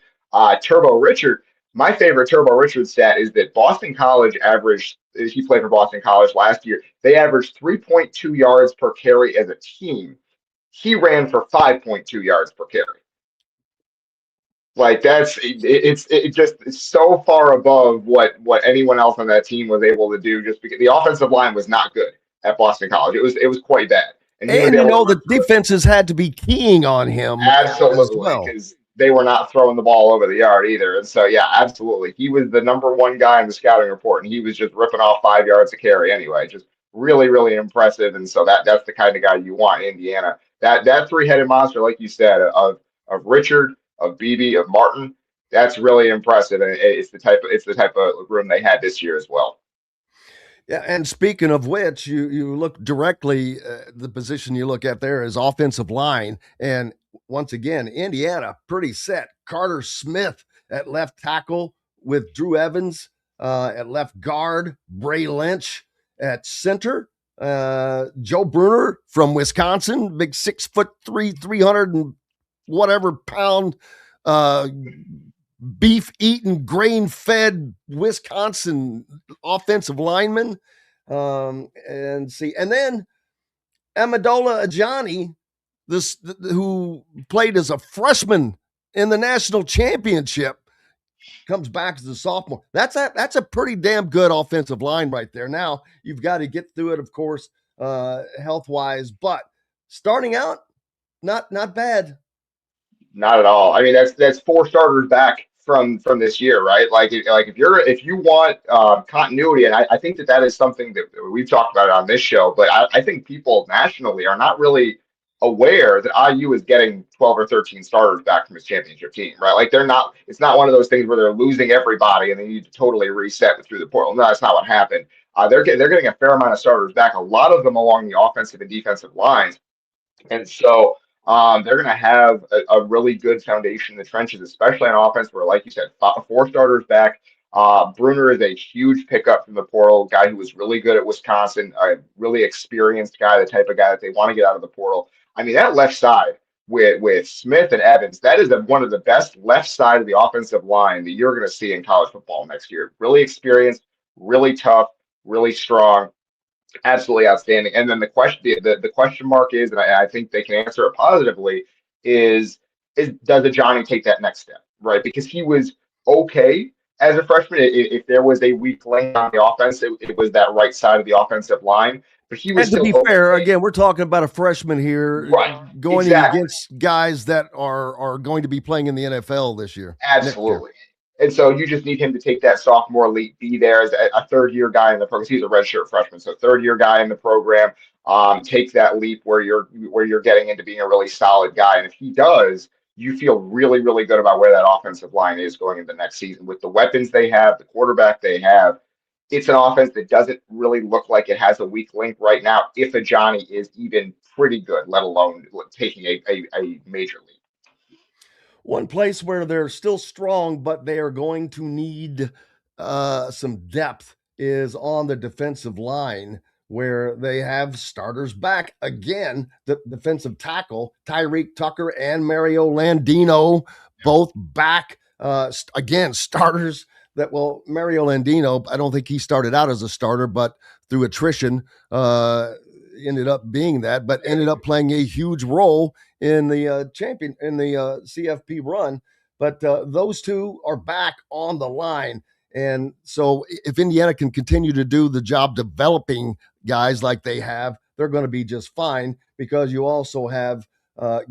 Turbo Richard, my favorite Turbo Richard stat is that Boston College he played for Boston College last year. They averaged 3.2 yards per carry as a team. He ran for 5.2 yards per carry. Like it's so far above what anyone else on that team was able to do, just because the offensive line was not good at Boston College. It was quite bad. And the defenses had to be keying on him. Absolutely, because they were not throwing the ball over the yard either. And so, yeah, absolutely. He was the number one guy in the scouting report, and he was just ripping off 5 yards a carry anyway. Just really, really impressive. And so that's the kind of guy you want in Indiana. That three-headed monster, like you said, of Richard, of Beebe, of Martin, that's really impressive. And it's the type of room they had this year as well. Yeah, and speaking of which, you look directly, the position you look at there is offensive line. And once again, Indiana pretty set. Carter Smith at left tackle with Drew Evans at left guard, Bray Lynch at center, Joe Bruner from Wisconsin, big 6'3", 300 and whatever pound, beef eating, grain fed Wisconsin offensive lineman. And then Amendola Ajani, who played as a freshman in the national championship, comes back as a sophomore. That's a pretty damn good offensive line right there. Now you've got to get through it, of course, health wise, but starting out, not bad. Not at all. I mean, that's 4 starters back from this year, right? Like if you want continuity, and I think that is something that we've talked about on this show, but I think people nationally are not really aware that IU is getting 12 or 13 starters back from his championship team, right? Like it's not one of those things where they're losing everybody and they need to totally reset through the portal. No, that's not what happened. They're getting a fair amount of starters back, a lot of them along the offensive and defensive lines. And so they're going to have a really good foundation in the trenches, especially on offense where, like you said, 4 starters back. Bruner is a huge pickup from the portal, guy who was really good at Wisconsin, a really experienced guy, the type of guy that they want to get out of the portal. I mean, that left side with Smith and Evans, that is one of the best left side of the offensive line that you're going to see in college football next year. Really experienced, really tough, really strong. Absolutely outstanding. And then the question mark is, and I think they can answer it positively, is does Ajani take that next step, right? Because he was okay as a freshman. If there was a weak link on the offense, it was that right side of the offensive line. But he was and to be okay. fair, again, we're talking about a freshman here, right? Going Exactly. against guys that are going to be playing in the NFL this year. Absolutely. And so you just need him to take that sophomore leap, be there as a third-year guy in the program. He's a redshirt freshman, so third-year guy in the program. Take that leap where you're getting into being a really solid guy. And if he does, you feel really, really good about where that offensive line is going into next season with the weapons they have, the quarterback they have. It's an offense that doesn't really look like it has a weak link right now. If Ajani is even pretty good, let alone taking a major leap. One place where they're still strong, but they are going to need some depth is on the defensive line, where they have starters back again. The defensive tackle, Tyreek Tucker and Mario Landino, both back. Again, starters that, well, Mario Landino, I don't think he started out as a starter, but through attrition, ended up being that, but ended up playing a huge role in the CFP run. But those two are back on the line. And so if Indiana can continue to do the job developing guys like they have, they're going to be just fine, because you also have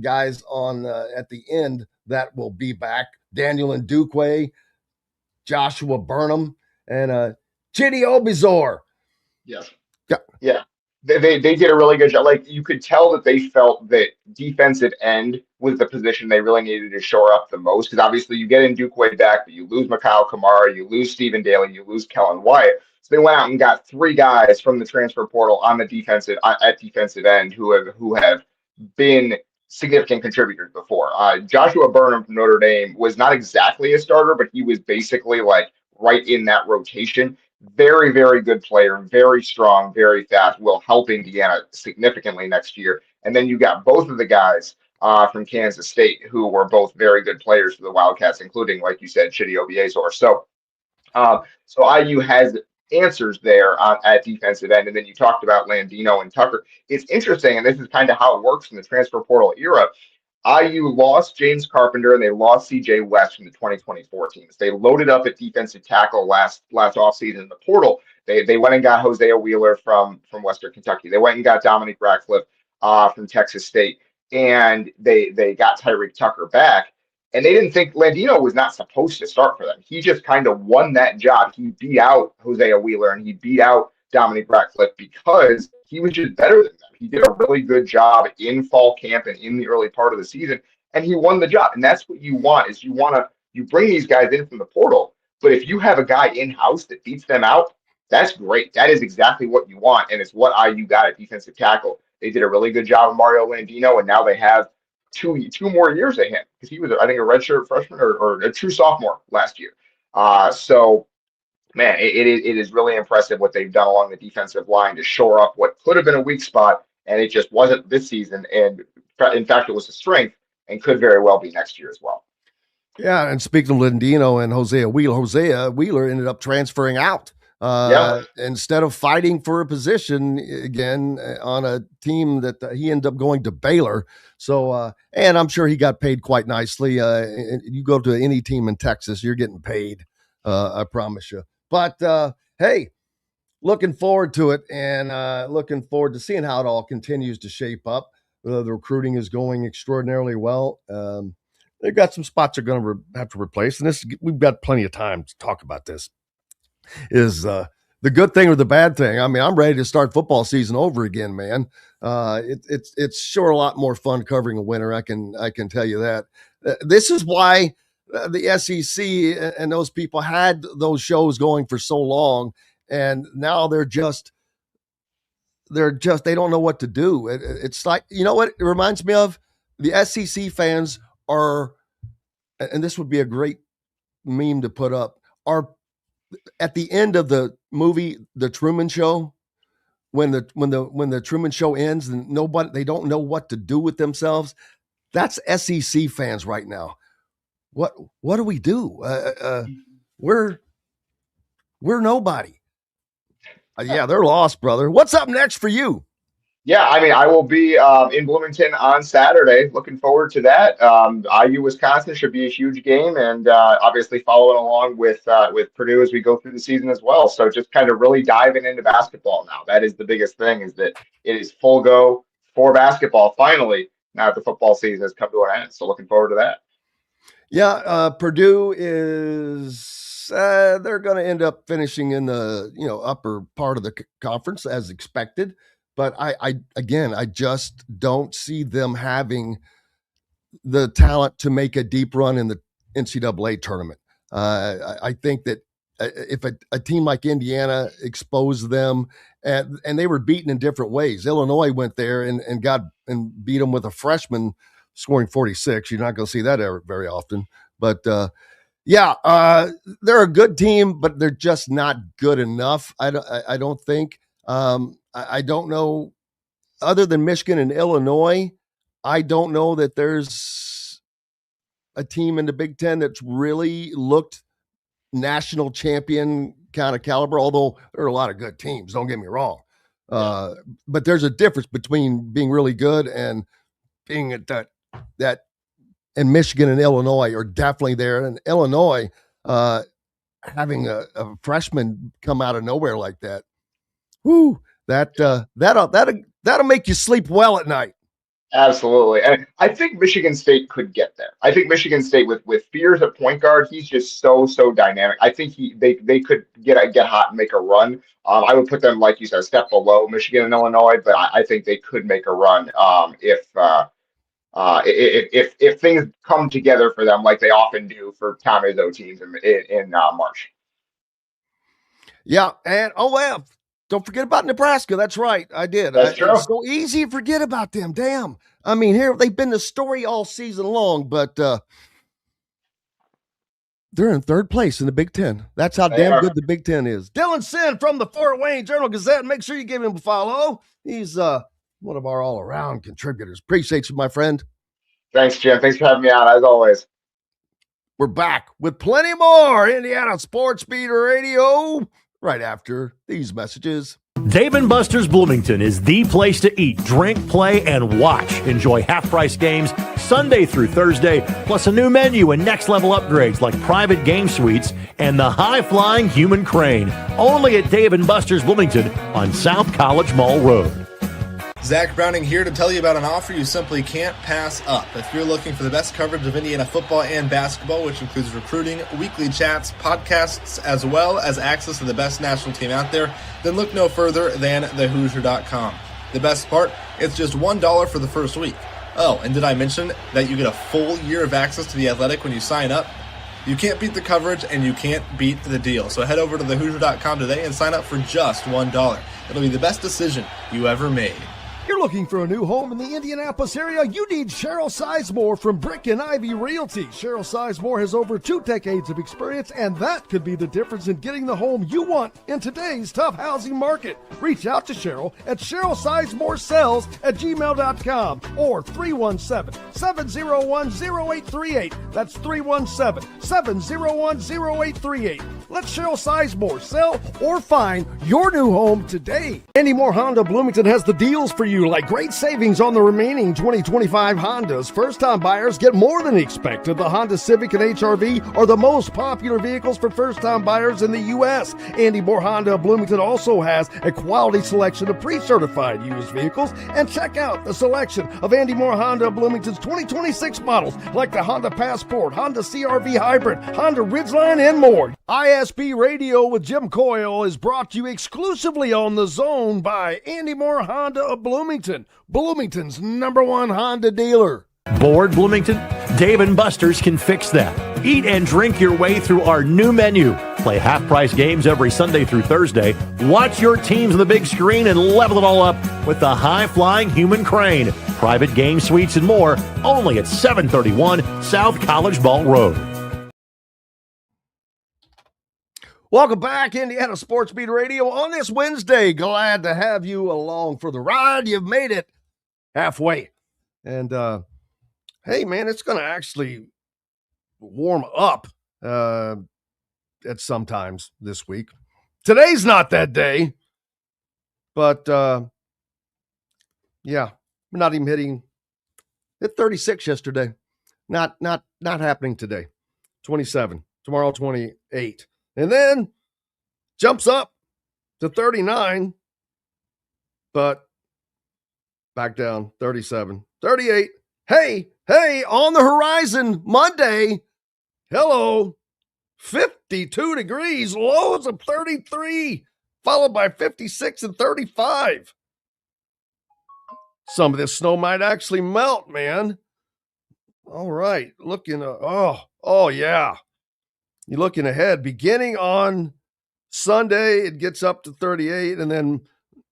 guys on at the end that will be back. Daniel Ndukwe, Joshua Burnham, and Chidi Obizor. Yes. Yeah. They did a really good job. Like, you could tell that they felt that defensive end was the position they really needed to shore up the most, because obviously you get Ndukwe back, but you lose Mikhail Kamara, you lose Stephen Daly, you lose Kellen Wyatt. So they went out and got 3 guys from the transfer portal on the defensive end who have been significant contributors before. Joshua Burnham from Notre Dame was not exactly a starter, but he was basically like right in that rotation. Very, very good player, very strong, very fast, will help Indiana significantly next year. And then you got both of the guys from Kansas State who were both very good players for the Wildcats, including, like you said, Chidi Obiezor. So IU has answers there at defensive end. And then you talked about Landino and Tucker. It's interesting, and this is kind of how it works in the transfer portal era. IU lost James Carpenter and they lost CJ West from the 2024 teams. They loaded up at defensive tackle last offseason in the portal. They went and got Hosea Wheeler from Western Kentucky. They went and got Dominique Ratcliffe from Texas State. And they got Tyreek Tucker back. And they didn't think Landino was not supposed to start for them. He just kind of won that job. He beat out Hosea Wheeler and he beat out Dominique Ratcliffe because he was just better than them. He did a really good job in fall camp and in the early part of the season, and he won the job. And that's what you want, is you bring these guys in from the portal, but if you have a guy in-house that beats them out, that's great. That is exactly what you want, and it's what IU got at defensive tackle. They did a really good job of Mario Landino, and now they have two more years of him, because he was, I think, a redshirt freshman or a true sophomore last year. So man, it is really impressive what they've done along the defensive line to shore up what could have been a weak spot, and it just wasn't this season. And in fact, it was a strength and could very well be next year as well. Yeah, and speaking of Lindino and Hosea Wheeler ended up transferring out instead of fighting for a position again on a team that he ended up going to Baylor. So, and I'm sure he got paid quite nicely. You go to any team in Texas, you're getting paid, I promise you. But, hey, looking forward to it and looking forward to seeing how it all continues to shape up. The recruiting is going extraordinarily well. They've got some spots they're going to have to replace, and we've got plenty of time to talk about this. Is the good thing or the bad thing? I mean, I'm ready to start football season over again, man. It's sure a lot more fun covering a winter. I can tell you that. This is why the SEC and those people had those shows going for so long, and now they don't know what to do. It's like, you know what it reminds me of? The SEC fans are, and this would be a great meme to put up, are at the end of the movie The Truman Show, when the Truman Show ends and they don't know what to do with themselves. That's SEC fans right now. What do we do? We're nobody. Yeah, they're lost, brother. What's up next for you? Yeah, I mean, I will be in Bloomington on Saturday. Looking forward to that. IU Wisconsin should be a huge game, and obviously following along with Purdue as we go through the season as well. So just kind of really diving into basketball now. That is the biggest thing, is that it is full go for basketball finally. Now that the football season has come to an end, so looking forward to that. Yeah, Purdue is they're going to end up finishing in the upper part of the conference as expected. But I just don't see them having the talent to make a deep run in the NCAA tournament. I think that if a team like Indiana exposed them, and they were beaten in different ways. Illinois went there and beat them with a freshman scoring 46. You're not going to see that very often. But they're a good team, but they're just not good enough. I don't think. I don't know, other than Michigan and Illinois, I don't know that there's a team in the Big Ten that's really looked national champion kind of caliber, although there are a lot of good teams, don't get me wrong. But there's a difference between being really good and being at that, and Michigan and Illinois are definitely there. And Illinois, having a freshman come out of nowhere like that, whoo, that'll make you sleep well at night. Absolutely. And I think Michigan State could get there. I think Michigan State with Fears at point guard, he's just so dynamic. I think they could get hot and make a run. I would put them, like you said, a step below Michigan and Illinois, but I think they could make a run if things come together for them like they often do for Tom Izzo teams in March. Yeah, and don't forget about Nebraska. That's right. I did. That's true. It's so easy to forget about them. Damn. I mean, here they've been the story all season long, but they're in third place in the Big Ten. That's how damn good the Big Ten is. Dylan Sinn from the Fort Wayne Journal-Gazette. Make sure you give him a follow. He's one of our all-around contributors. Appreciate you, my friend. Thanks, Jim. Thanks for having me on, as always. We're back with plenty more Indiana Sports Beat Radio right after these messages. Dave & Buster's Bloomington is the place to eat, drink, play, and watch. Enjoy half-price games Sunday through Thursday, plus a new menu and next-level upgrades like private game suites and the high-flying human crane. Only at Dave & Buster's Bloomington on South College Mall Road. Zach Browning here to tell you about an offer you simply can't pass up. If you're looking for the best coverage of Indiana football and basketball, which includes recruiting, weekly chats, podcasts, as well as access to the best national team out there, then look no further than thehoosier.com. The best part, it's just $1 for the first week. Oh, and did I mention that you get a full year of access to The Athletic when you sign up? You can't beat the coverage and you can't beat the deal. So head over to thehoosier.com today and sign up for just $1. It'll be the best decision you ever made. You're looking for a new home in the Indianapolis area? You need Cheryl Sizemore from Brick and Ivy Realty. Cheryl Sizemore has over 2 decades of experience, and that could be the difference in getting the home you want in today's tough housing market. Reach out to Cheryl at CherylSizemoreSells@gmail.com or 317-701-0838. That's 317-701-0838. Let Cheryl Sizemore sell or find your new home today. Andy Moore Honda Bloomington has the deals for you, like great savings on the remaining 2025 Hondas. First-time buyers get more than expected. The Honda Civic and HR-V are the most popular vehicles for first-time buyers in the U.S. Andy Moore Honda Bloomington also has a quality selection of pre-certified used vehicles. And check out the selection of Andy Moore Honda Bloomington's 2026 models, like the Honda Passport, Honda CR-V Hybrid, Honda Ridgeline, and more. ISP Radio with Jim Coyle is brought to you exclusively on The Zone by Andy Moore Honda of Bloomington, Bloomington's #1 Honda dealer. Bored, Bloomington? Dave & Buster's can fix that. Eat and drink your way through our new menu. Play half-price games every Sunday through Thursday. Watch your teams on the big screen and level it all up with the high-flying human crane. Private game suites and more, only at 731 South College Ball Road. Welcome back, Indiana Sports Beat Radio on this Wednesday. Glad to have you along for the ride. You've made it halfway. And, hey, man, it's going to actually warm up at some times this week. Today's not that day. But, yeah, we're not even hit 36 yesterday. Not happening today. 27. Tomorrow, 28. And then jumps up to 39, but back down, 37, 38. Hey, on the horizon, Monday. Hello, 52 degrees, lows of 33, followed by 56 and 35. Some of this snow might actually melt, man. All right, looking, oh yeah. You're looking ahead. Beginning on Sunday, it gets up to 38, and then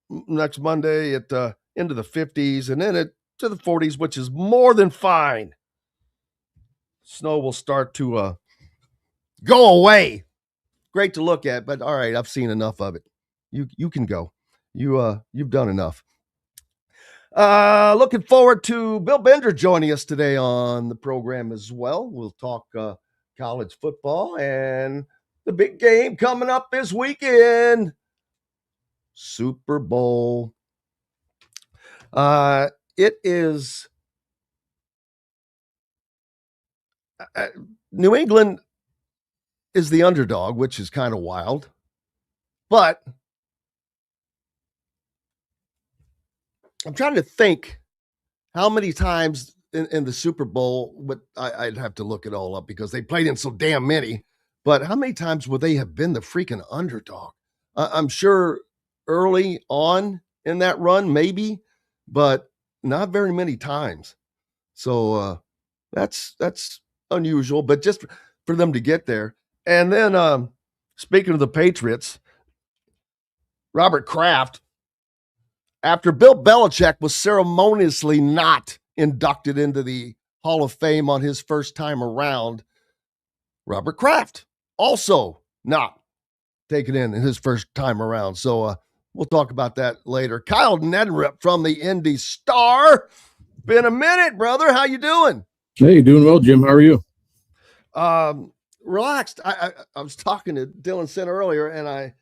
next Monday, it into the 50s, and then it to the 40s, which is more than fine. Snow will start to go away. Great to look at, but all right, I've seen enough of it. You can go. You've done enough. Looking forward to Bill Bender joining us today on the program as well. We'll talk college football and the big game coming up this weekend, Super Bowl. It is New England is the underdog, which is kind of wild, but I'm trying to think how many times in the Super Bowl, but I'd have to look it all up because they played in so damn many. But how many times would they have been the freaking underdog? I'm sure early on in that run, maybe, but not very many times. So that's unusual, but just for them to get there. And then speaking of the Patriots, Robert Kraft, after Bill Belichick was ceremoniously not inducted into the Hall of Fame on his first time around, Robert Kraft also not taken in his first time around. So we'll talk about that later. Kyle Neddenriep from the Indy Star. Been a minute, brother. How you doing? Hey, doing well, Jim. How are you? Relaxed. I was talking to Dylan Sinn earlier, and I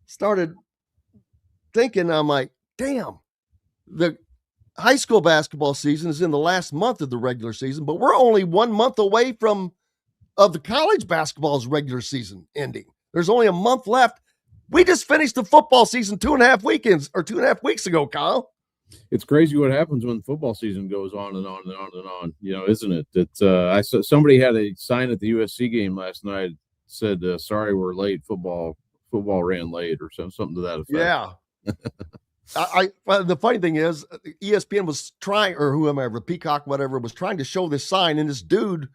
started thinking, I'm like, damn, the high school basketball season is in the last month of the regular season, but we're only 1 month away of the college basketball's regular season ending. There's only a month left. We just finished the football season 2.5 weeks ago, Kyle. It's crazy what happens when football season goes on and on and on and on, isn't it? I saw somebody had a sign at the USC game last night, said, sorry, we're late. Football ran late or something to that effect. Yeah. The funny thing is, ESPN was trying, or whoever, Peacock, whatever, was trying to show this sign, and this dude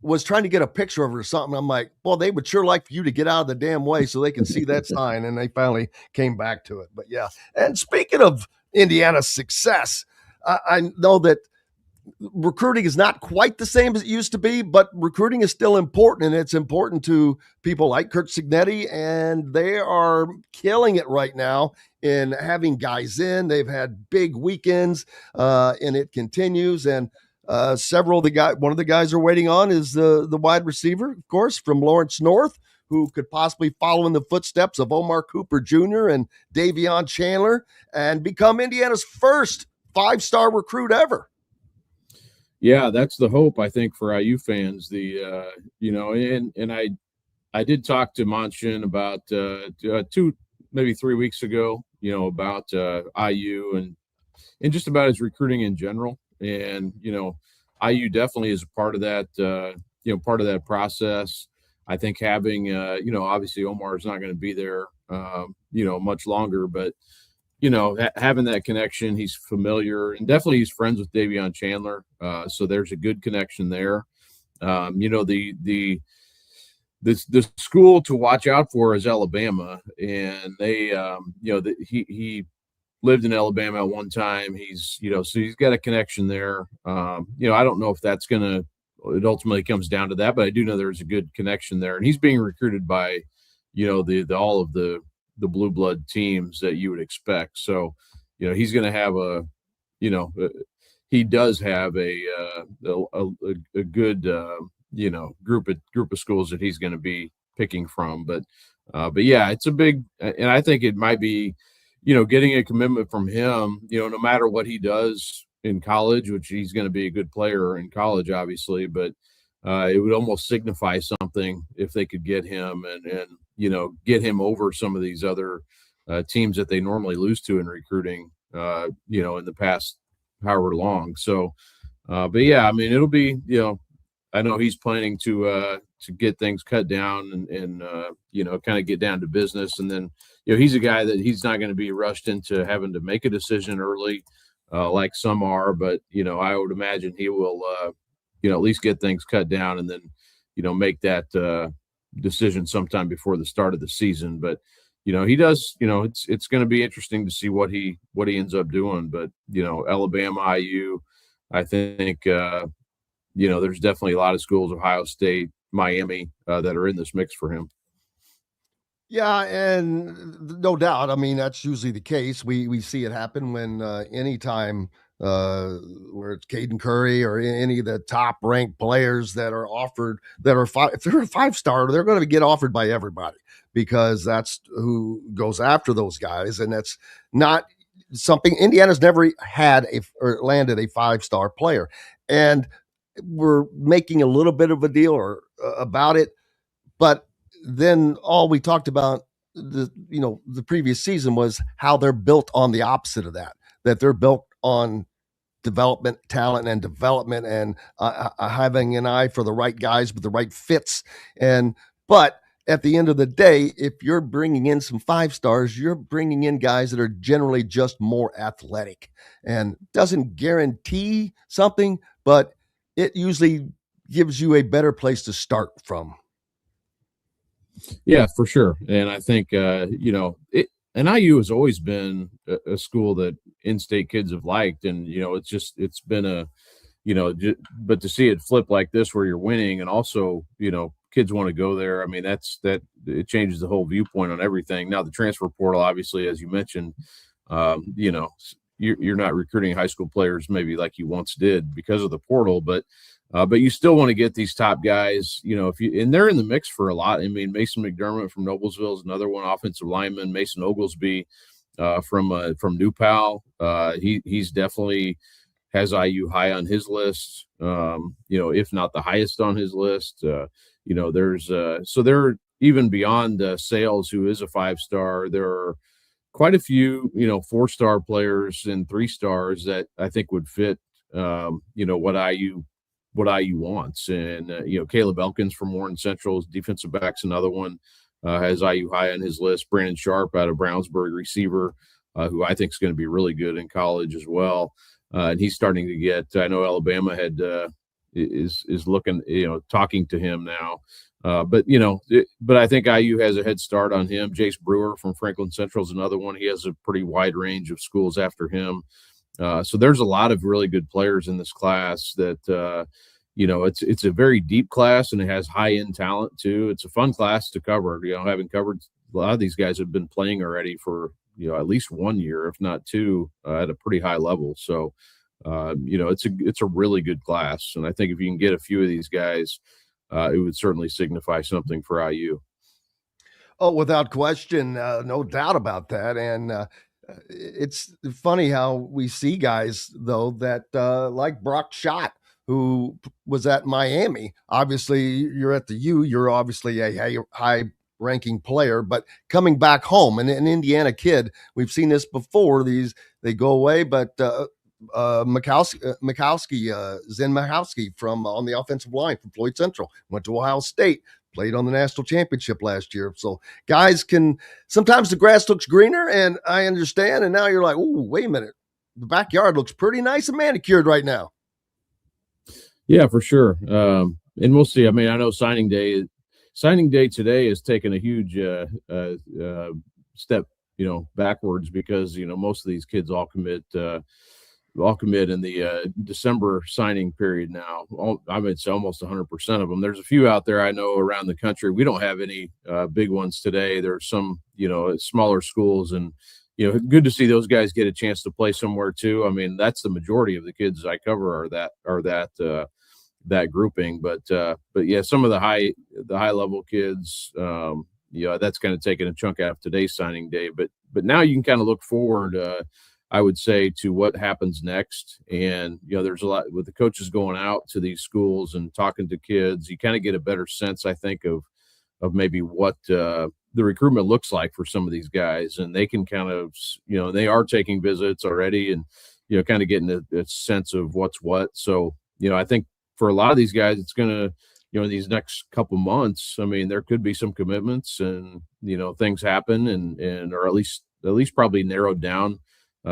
was trying to get a picture of it or something. I'm like, well, they would sure like for you to get out of the damn way so they can see that sign, and they finally came back to it. But yeah, and speaking of Indiana's success. I know that recruiting is not quite the same as it used to be, but recruiting is still important, and it's important to people like Kurt Signetti, and they are killing it right now in having guys in. They've had big weekends, and it continues. And several of the guys, one of the guys they're waiting on is the wide receiver, of course, from Lawrence North, who could possibly follow in the footsteps of Omar Cooper Jr. and Davion Chandler and become Indiana's first 5-star recruit ever. Yeah, that's the hope, I think, for IU fans. The and I did talk to Manchin about 2, maybe 3 weeks ago, about IU and just about his recruiting in general. And IU definitely is a part of that, part of that process. I think having, obviously Omar is not going to be there, much longer, but having that connection, he's familiar, and definitely he's friends with Davion Chandler. So there's a good connection there. The school to watch out for is Alabama, and they, he lived in Alabama at one time. He's, so he's got a connection there. I don't know if that's it ultimately comes down to that, but I do know there's a good connection there, and he's being recruited by, all of the blue blood teams that you would expect. So, he's going to have he does have a good, group of schools that he's going to be picking from. But yeah, it's a big, and I think it might be, getting a commitment from him, no matter what he does in college, which he's going to be a good player in college, obviously, but it would almost signify something if they could get him and get him over some of these other teams that they normally lose to in recruiting, in the past however long. So, but yeah, I mean, it'll be, I know he's planning to get things cut down and kind of get down to business. And then, he's a guy that he's not going to be rushed into having to make a decision early, like some are, but, I would imagine he will, at least get things cut down and then, make that decision sometime before the start of the season. But, he does, it's going to be interesting to see what he ends up doing. But, Alabama, IU, I think, there's definitely a lot of schools, Ohio State, Miami, that are in this mix for him. Yeah, and no doubt. I mean, that's usually the case. We see it happen when anytime where it's Caden Curry or any of the top ranked players that are offered that are if they're a 5-star, they're going to get offered by everybody because that's who goes after those guys. And that's not something Indiana's never had or landed a 5-star player. And we're making a little bit of a deal about it, but then all we talked about the previous season was how they're built on the opposite of that they're built on development, talent, and development, and having an eye for the right guys with the right fits. But at the end of the day, if you're bringing in some 5-stars, you're bringing in guys that are generally just more athletic, and doesn't guarantee something, but it usually gives you a better place to start from. Yeah, for sure. And I think, and IU has always been a school that in-state kids have liked. And, it's been but to see it flip like this where you're winning and also, kids want to go there. I mean, it changes the whole viewpoint on everything. Now the transfer portal, obviously, as you mentioned, you're not recruiting high school players maybe like you once did because of the portal, but you still want to get these top guys, and they're in the mix for a lot. I mean, Mason McDermott from Noblesville is another one, offensive lineman. Mason Oglesby from New Pal. He's definitely has IU high on his list, if not the highest on his list. There's so they're even beyond Sales, who is a 5-star. There are quite a few, 4-star players and 3-stars that I think would fit, what IU wants. And, Caleb Elkins from Warren Central's defensive back's another one, has IU high on his list. Brandon Sharp out of Brownsburg, receiver, who I think is going to be really good in college as well. And he's starting to get, I know Alabama had, is looking, talking to him now. But I think IU has a head start on him. Jace Brewer from Franklin Central is another one. He has a pretty wide range of schools after him. So there's a lot of really good players in this class that, it's a very deep class, and it has high-end talent too. It's a fun class to cover. Having covered a lot of these guys have been playing already for, at least 1 year, if not two, at a pretty high level. So, it's a really good class. And I think if you can get a few of these guys, it would certainly signify something for IU. Oh, without question, no doubt about that. And it's funny how we see guys, though, that like Brock Schott, who was at Miami. Obviously, you're at the U. You're obviously a high-ranking player, but coming back home, and an Indiana kid, we've seen this before. They go away, but Zen Machowski from on the offensive line from Floyd Central went to Ohio State, played on the national championship last year. So guys can sometimes the grass looks greener, and I understand. And now you're like, oh, wait a minute, the backyard looks pretty nice and manicured right now. Yeah, for sure. And we'll see. I mean, I know signing day today has taken a huge step, backwards because, most of these kids all commit in the December signing period now. I would say almost 100% of them. There's a few out there I know around the country. We don't have any big ones today. There's some, smaller schools, and, good to see those guys get a chance to play somewhere too. I mean, that's the majority of the kids I cover are that grouping. But yeah, some of the high level kids, that's kind of taking a chunk out of today's signing day. But now you can kind of look forward, I would say, to what happens next. And, there's a lot with the coaches going out to these schools and talking to kids. You kind of get a better sense, I think, of maybe what the recruitment looks like for some of these guys. And they can kind of, they are taking visits already and, kind of getting a sense of what's what. So, I think for a lot of these guys, it's going to, in these next couple months, I mean, there could be some commitments and, things happen and or at least probably narrowed down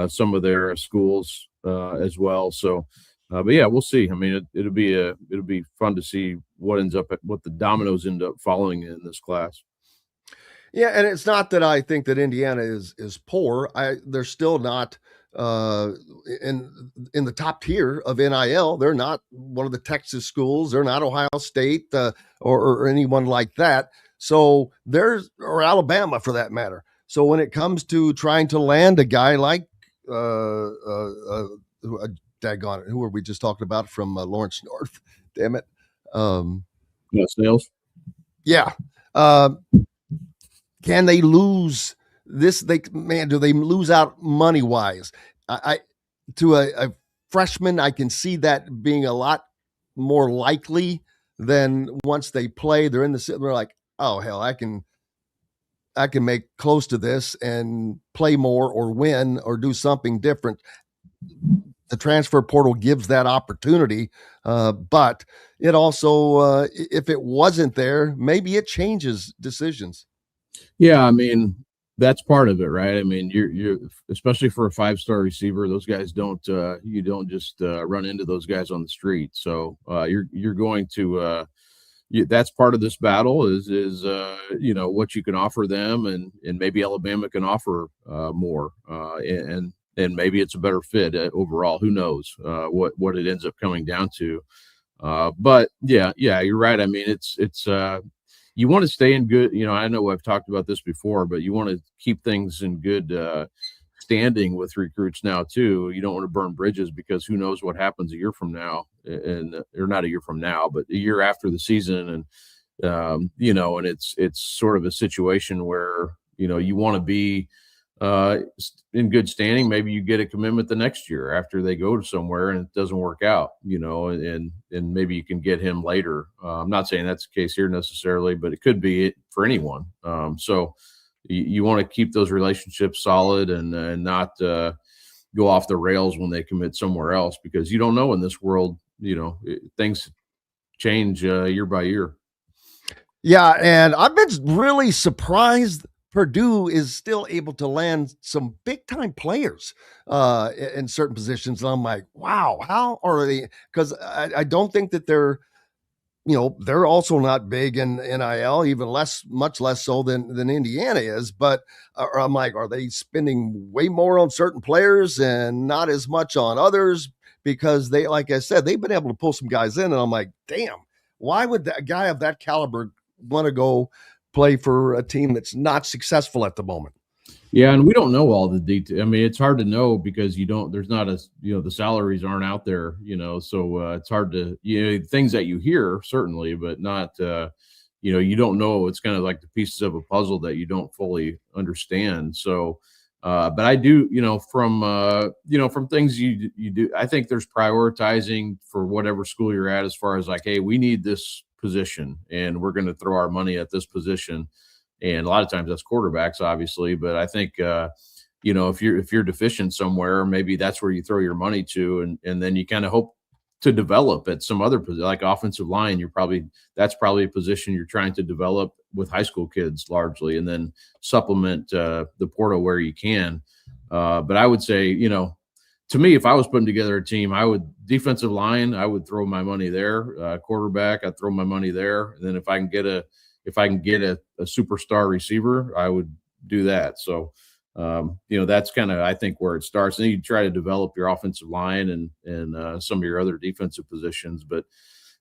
some of their schools as well. So, but yeah, we'll see. I mean, it'll be fun to see what the dominoes end up falling in this class. Yeah, and it's not that I think that Indiana is poor. They're still not in the top tier of NIL. They're not one of the Texas schools. They're not Ohio State or anyone like that. So or Alabama for that matter. So when it comes to trying to land a guy like daggone it, who were we just talking about from Lawrence North? Damn it. Snails. Yeah. Can they lose this? Do they lose out money wise? To a freshman, I can see that being a lot more likely than once they play. They're in the, they're like, oh hell, I can make close to this and play more or win or do something different. The transfer portal gives that opportunity, but it also, if it wasn't there, maybe it changes decisions. Yeah, I mean, that's part of it, right? I mean, you're especially for a 5-star receiver, those guys you don't just run into those guys on the street. So you're going to that's part of this battle is what you can offer them, and maybe Alabama can offer more, and maybe it's a better fit overall. Who knows what it ends up coming down to? But yeah, you're right. I mean, it's you want to stay in good, I know I've talked about this before, but you want to keep things in good standing with recruits now too. You don't want to burn bridges because who knows what happens a year from now, or not a year from now, but a year after the season. And, and it's sort of a situation where, you want to be in good standing. Maybe you get a commitment the next year after they go to somewhere and it doesn't work out, and maybe you can get him later. I'm not saying that's the case here necessarily, but it could be it for anyone. So you want to keep those relationships solid and not go off the rails when they commit somewhere else, because you don't know in this world, things change year by year. Yeah. And I've been really surprised Purdue is still able to land some big time players in certain positions. And I'm like, wow, how are they? Because I don't think that they're also not big in NIL, even much less so than Indiana is. But I'm like, are they spending way more on certain players and not as much on others? Because they, like I said, they've been able to pull some guys in, and I'm like, damn, why would a guy of that caliber want to go play for a team that's not successful at the moment? Yeah, and we don't know all the details. I mean, it's hard to know because there's not the salaries aren't out there, so it's hard to, things that you hear certainly, but not, you don't know. It's kind of like the pieces of a puzzle that you don't fully understand. So, but I do, from things you do, I think there's prioritizing for whatever school you're at as far as like, hey, we need this position and we're going to throw our money at this position. And a lot of times that's quarterbacks, obviously. But I think, if you're deficient somewhere, maybe that's where you throw your money to, and then you kind of hope to develop at some other position, like offensive line. That's probably a position you're trying to develop with high school kids largely, and then supplement the portal where you can. But I would say, to me, if I was putting together a team, defensive line, I would throw my money there. Quarterback, I'd throw my money there. And then if I can get a superstar receiver, I would do that. So, that's kind of, I think, where it starts. And then you try to develop your offensive line and some of your other defensive positions. But,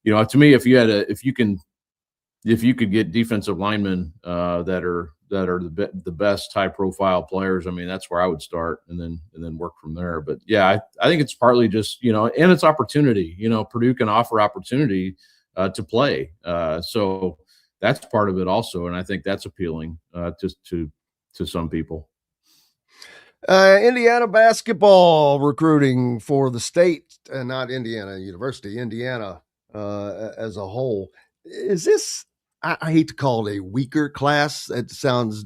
to me, if you could get defensive linemen that are the best high profile players, I mean, that's where I would start and then work from there. But yeah, I think it's partly just, and it's opportunity. Purdue can offer opportunity to play. So that's part of it also, and I think that's appealing to some people. Indiana basketball recruiting for the state, and not Indiana University, Indiana as a whole. Is this? I hate to call it a weaker class. It sounds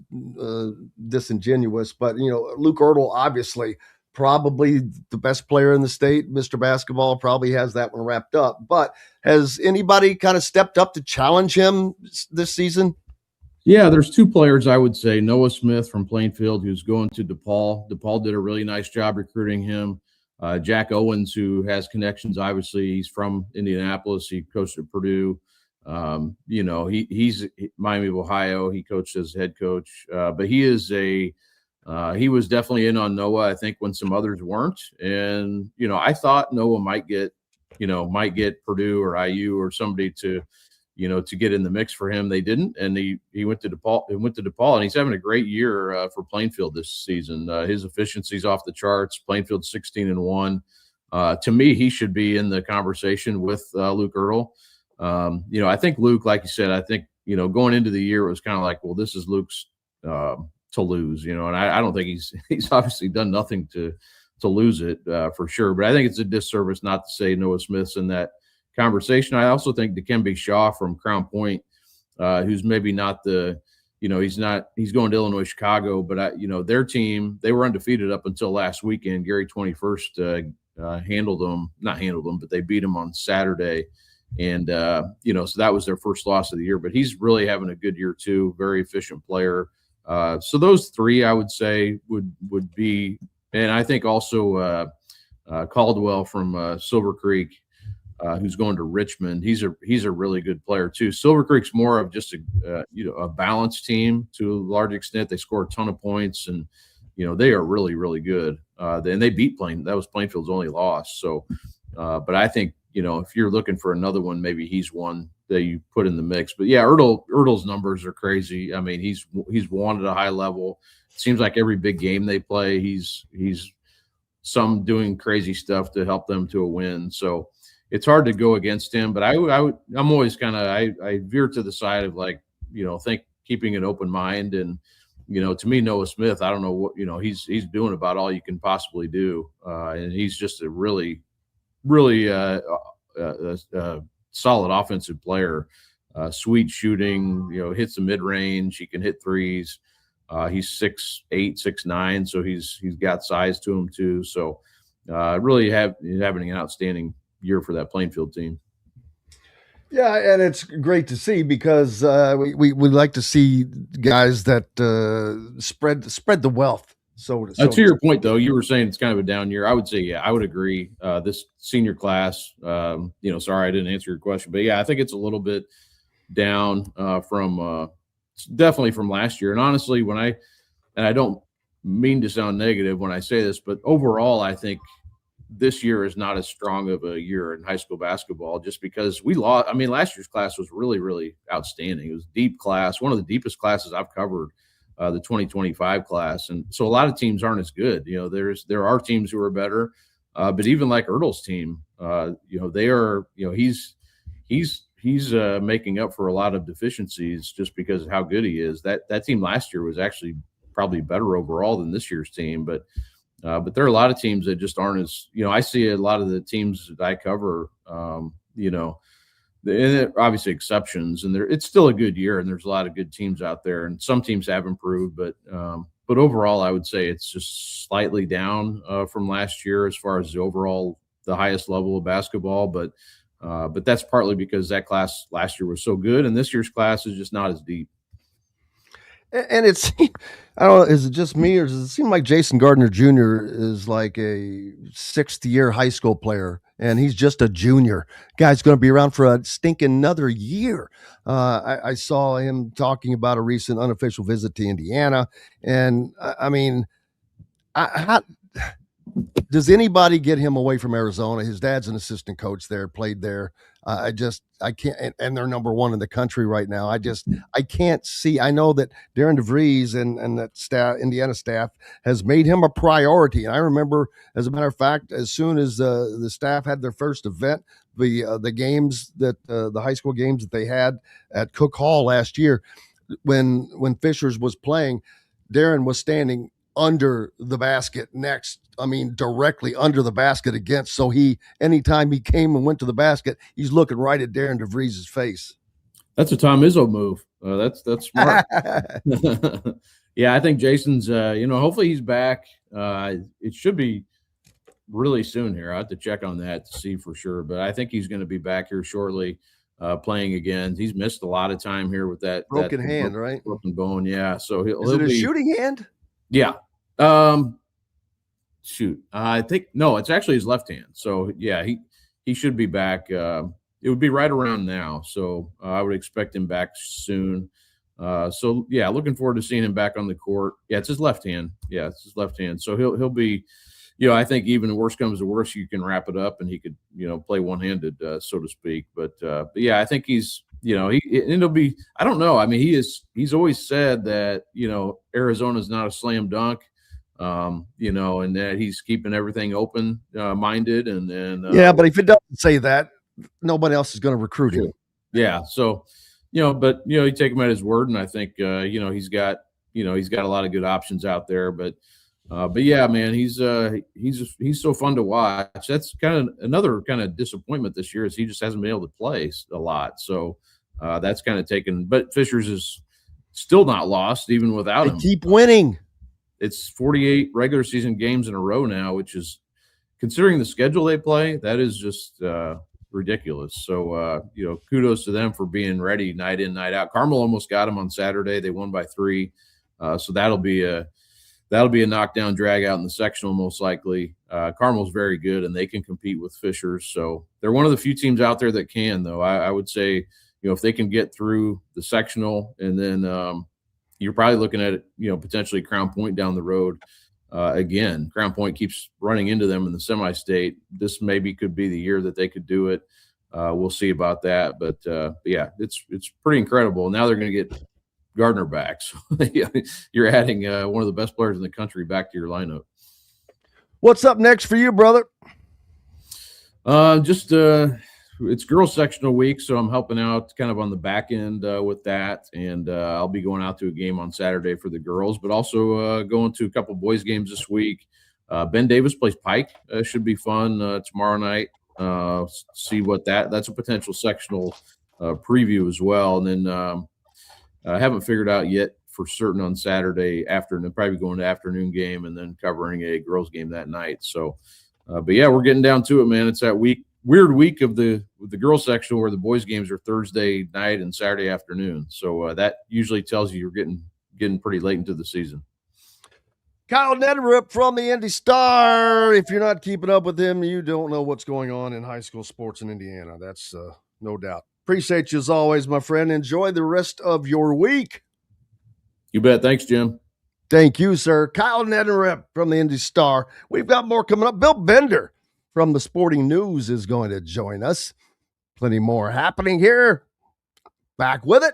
disingenuous, but Luke Ertl, obviously, probably the best player in the state. Mr. Basketball probably has that one wrapped up. But has anybody kind of stepped up to challenge him this season? Yeah, there's two players I would say. Noah Smith from Plainfield, who's going to DePaul. DePaul did a really nice job recruiting him. Jack Owens, who has connections, obviously, he's from Indianapolis. He coached at Purdue. He's Miami of Ohio. He coached as head coach, but he was definitely in on Noah, I think, when some others weren't. And, I thought Noah might get Purdue or IU or somebody to get in the mix for him. They didn't. And he went to DePaul. And he's having a great year for Plainfield this season. His efficiency's off the charts. Plainfield's 16-1. To me, he should be in the conversation with Luke Ertl. I think Luke, like you said, I think, going into the year, it was kind of like, well, this is Luke's to lose, and I don't think he's obviously done nothing to lose it for sure. But I think it's a disservice not to say Noah Smith's in that conversation. I also think Dikembe Shaw from Crown Point, who's maybe not he's going to Illinois, Chicago, but their team, they were undefeated up until last weekend. Gary 21st not handled them, but they beat them on Saturday. And, so that was their first loss of the year, but he's really having a good year too. Very efficient player. So those three, I would say would be, and I think also Caldwell from Silver Creek, who's going to Richmond. He's a really good player too. Silver Creek's more of just a balanced team to a large extent. They score a ton of points, and they are really, really good. And they beat that was Plainfield's only loss. So, but I think if you're looking for another one, maybe he's one that you put in the mix. But yeah, Ertl's numbers are crazy. I mean, he's won at a high level. It seems like every big game they play, he's some doing crazy stuff to help them to a win. So it's hard to go against him. But I'm always kind of I veer to the side of like keeping an open mind. And to me, Noah Smith, I don't know what he's doing about all you can possibly do, and he's just a really solid offensive player, sweet shooting, hits the mid range. He can hit threes. He's 6'8", 6'9", so he's got size to him too. So really having an outstanding year for that Plainfield team. Yeah, and it's great to see because we like to see guys that spread the wealth. To your point, though, you were saying it's kind of a down year. I would say, yeah, I would agree. This senior class, sorry I didn't answer your question, but yeah, I think it's a little bit down from definitely from last year. And honestly, and I don't mean to sound negative when I say this, but overall, I think this year is not as strong of a year in high school basketball just because we lost. I mean, last year's class was really, really outstanding. It was a deep class, one of the deepest classes I've covered, the 2025 class. And so a lot of teams aren't as good. There are teams who are better, but even like Ertl's team, they are, he's making up for a lot of deficiencies just because of how good he is. That team last year was actually probably better overall than this year's team, but there are a lot of teams that just aren't as, I see a lot of the teams that I cover, and obviously exceptions, and it's still a good year, and there's a lot of good teams out there, and some teams have improved, but overall, I would say it's just slightly down from last year as far as the highest level of basketball, but that's partly because that class last year was so good, and this year's class is just not as deep. And it's, I don't know, is it just me or does it seem like Jason Gardner Jr. is like a sixth-year high school player and he's just a junior? Guy's going to be around for a stinking another year. I saw him talking about a recent unofficial visit to Indiana. And I mean, does anybody get him away from Arizona? His dad's an assistant coach there, played there. I can't, and they're number one in the country right now. I can't see. I know that Darren DeVries and that staff, Indiana staff, has made him a priority. And I remember, as a matter of fact, as soon as the staff had their first event, the games that the high school games that they had at Cook Hall last year, when Fishers was playing, Darren was standing under the basket directly under the basket against. So anytime he came and went to the basket, he's looking right at Darren DeVries' face. That's a Tom Izzo move. That's smart. Yeah, I think Jason's, hopefully he's back. It should be really soon here. I have to check on that to see for sure, but I think he's going to be back here shortly, playing again. He's missed a lot of time here with that broken hand, right? Broken bone. Yeah. So is it a shooting hand? Yeah. I think no, it's actually his left hand. So yeah, he should be back. It would be right around now. So I would expect him back soon. So yeah, looking forward to seeing him back on the court. Yeah, it's his left hand. Yeah, it's his left hand. So he'll be, I think even the worst comes to worst, you can wrap it up and he could, play one-handed, so to speak. But yeah, I think he's, it'll be, I don't know. I mean, he's always said that, Arizona's not a slam dunk, and that he's keeping everything open minded. And yeah, but if it doesn't say that, nobody else is going to recruit him. Yeah. So, but, you take him at his word. And I think, he's got a lot of good options out there, but yeah, man, he's so fun to watch. That's kind of another kind of disappointment this year is he just hasn't been able to play a lot. So that's kind of taken, but Fishers is still not lost even without him. Keep winning. It's 48 regular season games in a row now, which is, considering the schedule they play, that is just ridiculous. So, kudos to them for being ready night in, night out. Carmel almost got them on Saturday. They won by 3. So that'll be a knockdown drag out in the sectional, most likely. Carmel's very good, and they can compete with Fishers. So they're one of the few teams out there that can, though. I would say, if they can get through the sectional, and then you're probably looking at it, potentially Crown Point down the road again. Crown Point keeps running into them in the semi-state. This maybe could be the year that they could do it. We'll see about that. But yeah, it's pretty incredible. Now they're going to get Gardner back. So you're adding one of the best players in the country back to your lineup. What's up next for you, brother? It's girls sectional week, so I'm helping out kind of on the back end with that, and I'll be going out to a game on Saturday for the girls, but also going to a couple boys games this week. Ben Davis plays Pike. Should be fun tomorrow night. See what that's a potential sectional preview as well, and then I haven't figured out yet for certain on Saturday afternoon, probably going to afternoon game and then covering a girls game that night. So, but yeah, we're getting down to it, man. It's that week weird week of the girls section where the boys games are Thursday night and Saturday afternoon. So that usually tells you you're getting pretty late into the season. Kyle Neddenriep from the Indy Star. If you're not keeping up with him, you don't know what's going on in high school sports in Indiana. That's no doubt. Appreciate you as always, my friend. Enjoy the rest of your week. You bet. Thanks, Jim. Thank you, sir. Kyle Neddenriep from the Indy Star. We've got more coming up. Bill Bender from the Sporting News is going to join us. Plenty more happening here. Back with it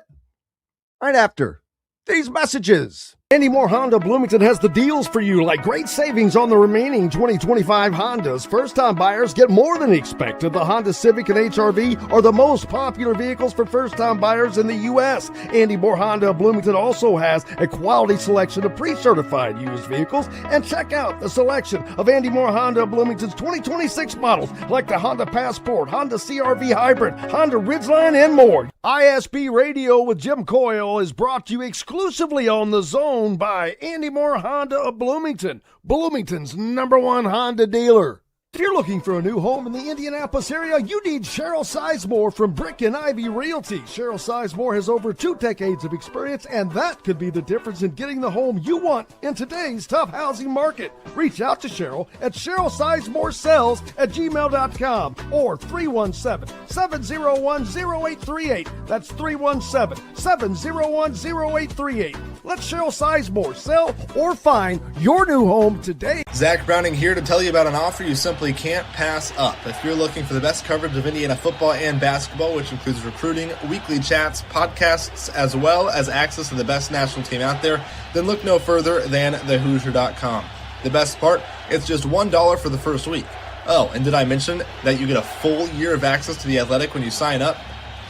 right after these messages. Andy Moore Honda Bloomington has the deals for you, like great savings on the remaining 2025 Hondas. First-time buyers get more than expected. The Honda Civic and HR-V are the most popular vehicles for first-time buyers in the U.S. Andy Moore Honda Bloomington also has a quality selection of pre-certified used vehicles. And check out the selection of Andy Moore Honda Bloomington's 2026 models, like the Honda Passport, Honda CR-V Hybrid, Honda Ridgeline, and more. ISP Radio with Jim Coyle is brought to you exclusively on The Zone by Andy Moore Honda of Bloomington, Bloomington's #1 Honda dealer. If you're looking for a new home in the Indianapolis area, you need Cheryl Sizemore from Brick and Ivy Realty. Cheryl Sizemore has over 2 decades of experience, and that could be the difference in getting the home you want in today's tough housing market. Reach out to Cheryl at CherylSizemoreSells@gmail.com or 317-701-0838. That's 317-701-0838. Let Cheryl Sizemore sell or find your new home today. Zach Browning here to tell you about an offer you simply can't pass up. If you're looking for the best coverage of Indiana football and basketball, which includes recruiting, weekly chats, podcasts, as well as access to the best national team out there, then look no further than thehoosier.com. The best part, it's just $1 for the first week. Oh, and did I mention that you get a full year of access to The Athletic when you sign up?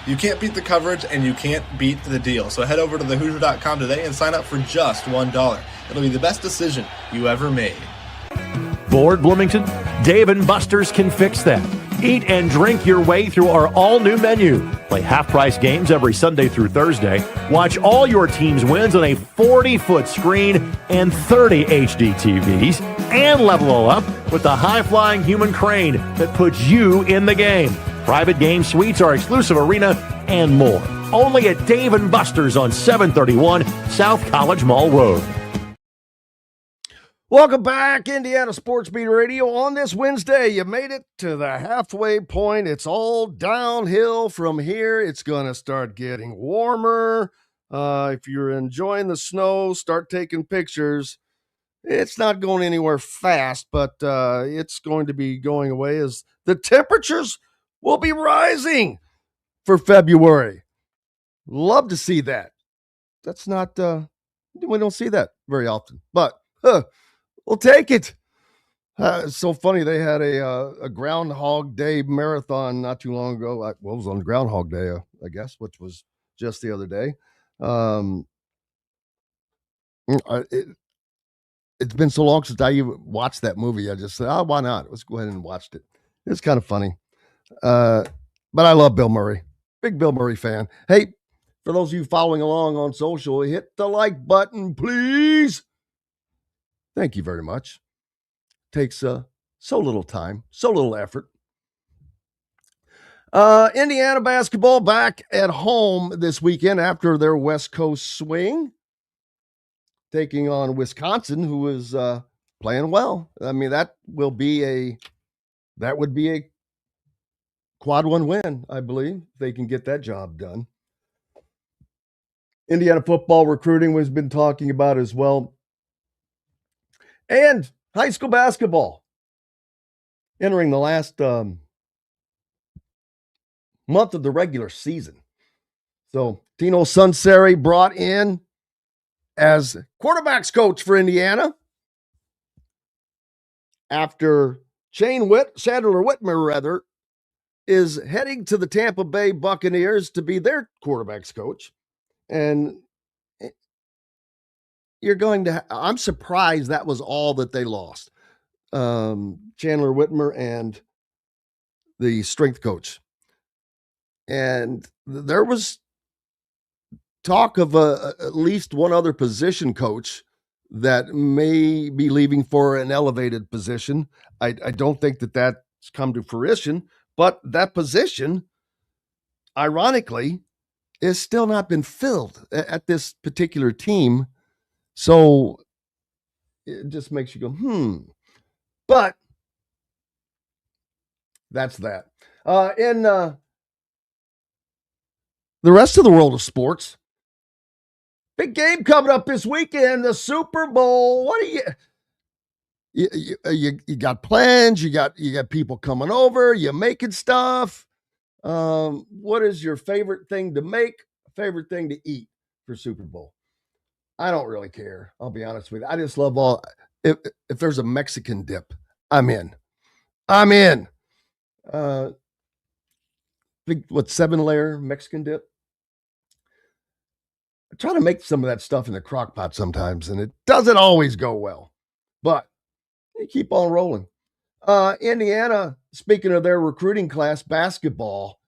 You can't beat the coverage, and you can't beat the deal. So head over to thehoosier.com today and sign up for just $1. It'll be the best decision you ever made. Bored, Bloomington? Dave and Buster's can fix that. Eat and drink your way through our all-new menu. Play half-price games every Sunday through Thursday. Watch all your team's wins on a 40-foot screen and 30 HD TVs. And level it up with the high-flying human crane that puts you in the game. Private game suites, our exclusive arena, and more. Only at Dave & Buster's on 731 South College Mall Road. Welcome back, Indiana Sports Beat Radio. On this Wednesday, you made it to the halfway point. It's all downhill from here. It's going to start getting warmer. If you're enjoying the snow, start taking pictures. It's not going anywhere fast, but it's going to be going away as the temperatures will be rising for February. Love to see that. That's not, we don't see that very often, but we'll take it. It's so funny. They had a Groundhog Day marathon not too long ago. It was on Groundhog Day, I guess, which was just the other day. It's been so long since I even watched that movie. I just said, oh, why not? Let's go ahead and watch it. It's kind of funny. But I love Bill Murray. Big Bill Murray fan. Hey, for those of you following along on social, hit the like button, please. Thank you very much. Takes so little time, so little effort. Indiana basketball back at home this weekend after their West Coast swing, taking on Wisconsin, who is playing well. I mean, that would be a quad one win, I believe, if they can get that job done. Indiana football recruiting we've been talking about as well. And high school basketball entering the last month of the regular season. So Tino Sunseri brought in as quarterbacks coach for Indiana after Chandler Whitmer is heading to the Tampa Bay Buccaneers to be their quarterbacks coach. And I'm surprised that was all that they lost. Chandler Whitmer and the strength coach. And there was talk of at least one other position coach that may be leaving for an elevated position. I don't think that's come to fruition, But that position, ironically, is still not been filled at this particular team. So it just makes you go, But that's that. In the rest of the world of sports, big game coming up this weekend, the Super Bowl. What are you got plans? You got people coming over. You making stuff. What is your favorite thing to make? Favorite thing to eat for Super Bowl? I don't really care. I'll be honest with you. I just love all. If there's a Mexican dip, I'm in. I'm in. Big 7-layer Mexican dip. I try to make some of that stuff in the crock pot sometimes, and it doesn't always go well. But you keep on rolling. Indiana, speaking of their recruiting class, basketball,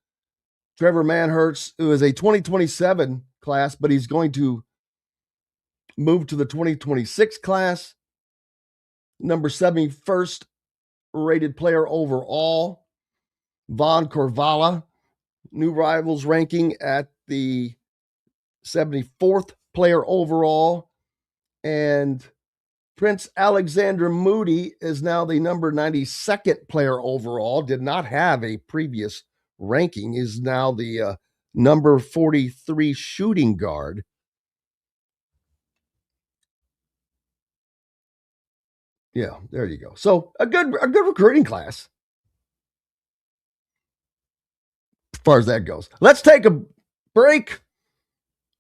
Trevor Manhurts, who is a 2027 class, but he's going to move to the 2026 class. Number 71st rated player overall. Von Corvala, new rivals ranking at the 74th player overall. And Prince Alexander Moody is now the number 92nd player overall. Did not have a previous ranking. Is now the number 43 shooting guard. Yeah, there you go. So a good recruiting class as far as that goes. Let's take a break.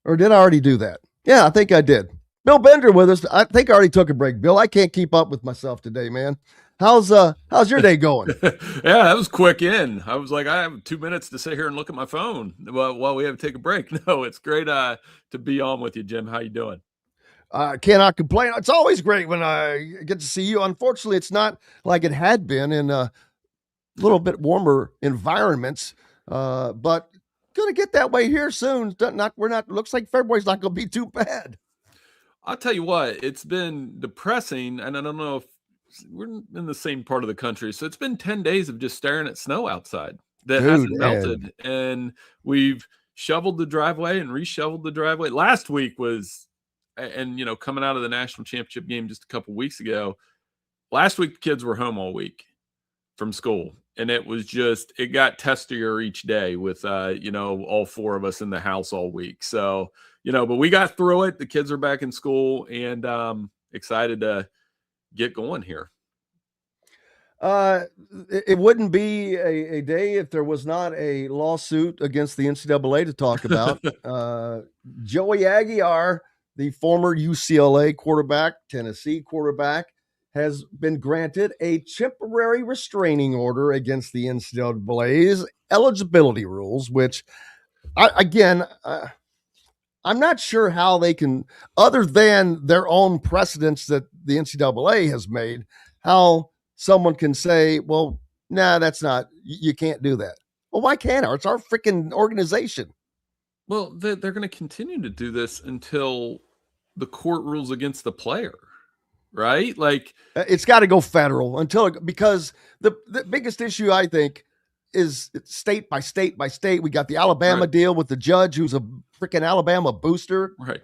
Or did I already do that? Yeah, I think I did. Bill Bender with us. I think I already took a break. Bill, I can't keep up with myself today, man. How's your day going? Yeah, that was quick in. I was like, I have 2 minutes to sit here and look at my phone while we have to take a break. No, it's great to be on with you, Jim. How you doing? Cannot complain. It's always great when I get to see you. Unfortunately, it's not like it had been in a little bit warmer environments, but going to get that way here soon. Looks like February's not going to be too bad. I'll tell you what, it's been depressing, and I don't know if we're in the same part of the country. So it's been 10 days of just staring at snow outside that hasn't melted. And we've shoveled the driveway and reshoveled the driveway. Last week was, and coming out of the national championship game just a couple weeks ago, last week the kids were home all week from school. And it got testier each day with, all four of us in the house all week. So, but we got through it. The kids are back in school and excited to get going here. It wouldn't be a day if there was not a lawsuit against the NCAA to talk about. Joey Aguiar, the former UCLA quarterback, Tennessee quarterback, has been granted a temporary restraining order against the NCAA's eligibility rules, which, I'm not sure how they can, other than their own precedents that the NCAA has made, how someone can say, well, nah, you can't do that. Well, why can't I? It's our freaking organization. Well, they're going to continue to do this until the court rules against the player. Right? Like it's got to go federal because the biggest issue, I think, is state by state by state. We got the Alabama deal with the judge who's a freaking Alabama booster. Right.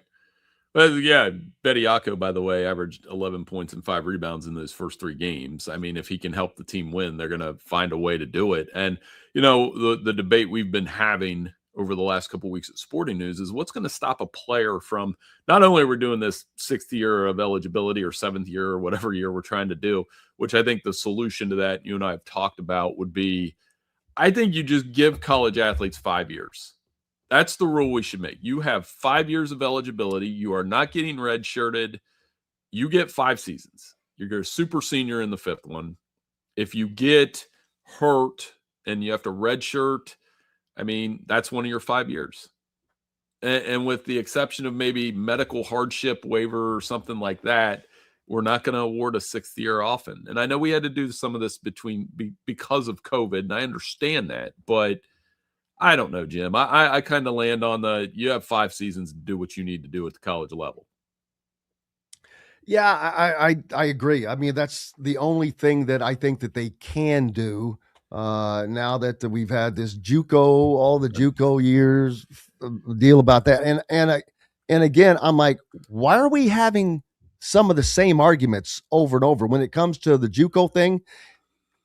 Well, yeah, Bediako, by the way, averaged 11 points and 5 rebounds in those first 3 games. I mean, if he can help the team win, they're going to find a way to do it. And, the debate we've been having over the last couple of weeks at Sporting News is what's going to stop a player from, not only we're doing this 6th year of eligibility or 7th year or whatever year we're trying to do, which I think the solution to that you and I have talked about would be, I think you just give college athletes 5 years. That's the rule we should make. You have 5 years of eligibility. You are not getting redshirted. You get 5 seasons. You're a super senior in the 5th one. If you get hurt and you have to redshirt, I mean, that's one of your 5 years. And with the exception of maybe medical hardship waiver or something like that, we're not going to award a 6th year often. And I know we had to do some of this because of COVID, and I understand that. But I don't know, Jim. I kind of land on you have 5 seasons to do what you need to do at the college level. Yeah, I agree. I mean, that's the only thing that I think that they can do now that we've had this JUCO, all the JUCO years deal about that. And again, I'm like, why are we having some of the same arguments over and over when it comes to the JUCO thing?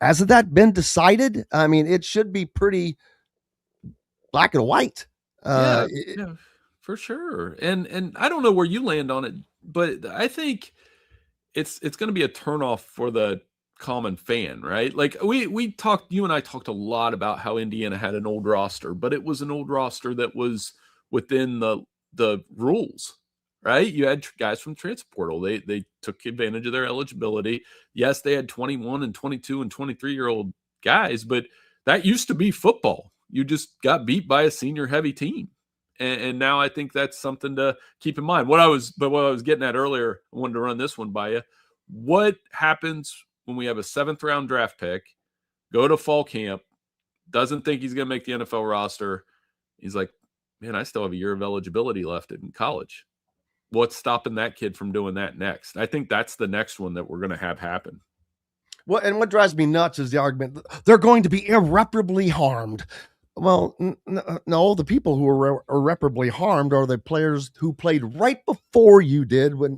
Hasn't that been decided? I mean, it should be pretty black and white. Yeah, yeah, for sure. And I don't know where you land on it, but I think it's going to be a turnoff for the common fan, right? Like we talked, you and I talked a lot about how Indiana had an old roster, but it was an old roster that was within the rules, right? You had guys from transfer portal. They took advantage of their eligibility. Yes, they had 21 and 22 and 23-year-old guys, but that used to be football. You just got beat by a senior heavy team. And now I think that's something to keep in mind. What I was getting at earlier, I wanted to run this one by you. What happens when we have a 7th round draft pick, go to fall camp, doesn't think he's going to make the NFL roster? He's like, man, I still have a year of eligibility left in college. What's stopping that kid from doing that next? I think that's the next one that we're going to have happen. Well, and what drives me nuts is the argument they're going to be irreparably harmed. Well, no, the people who are irreparably harmed are the players who played right before you did when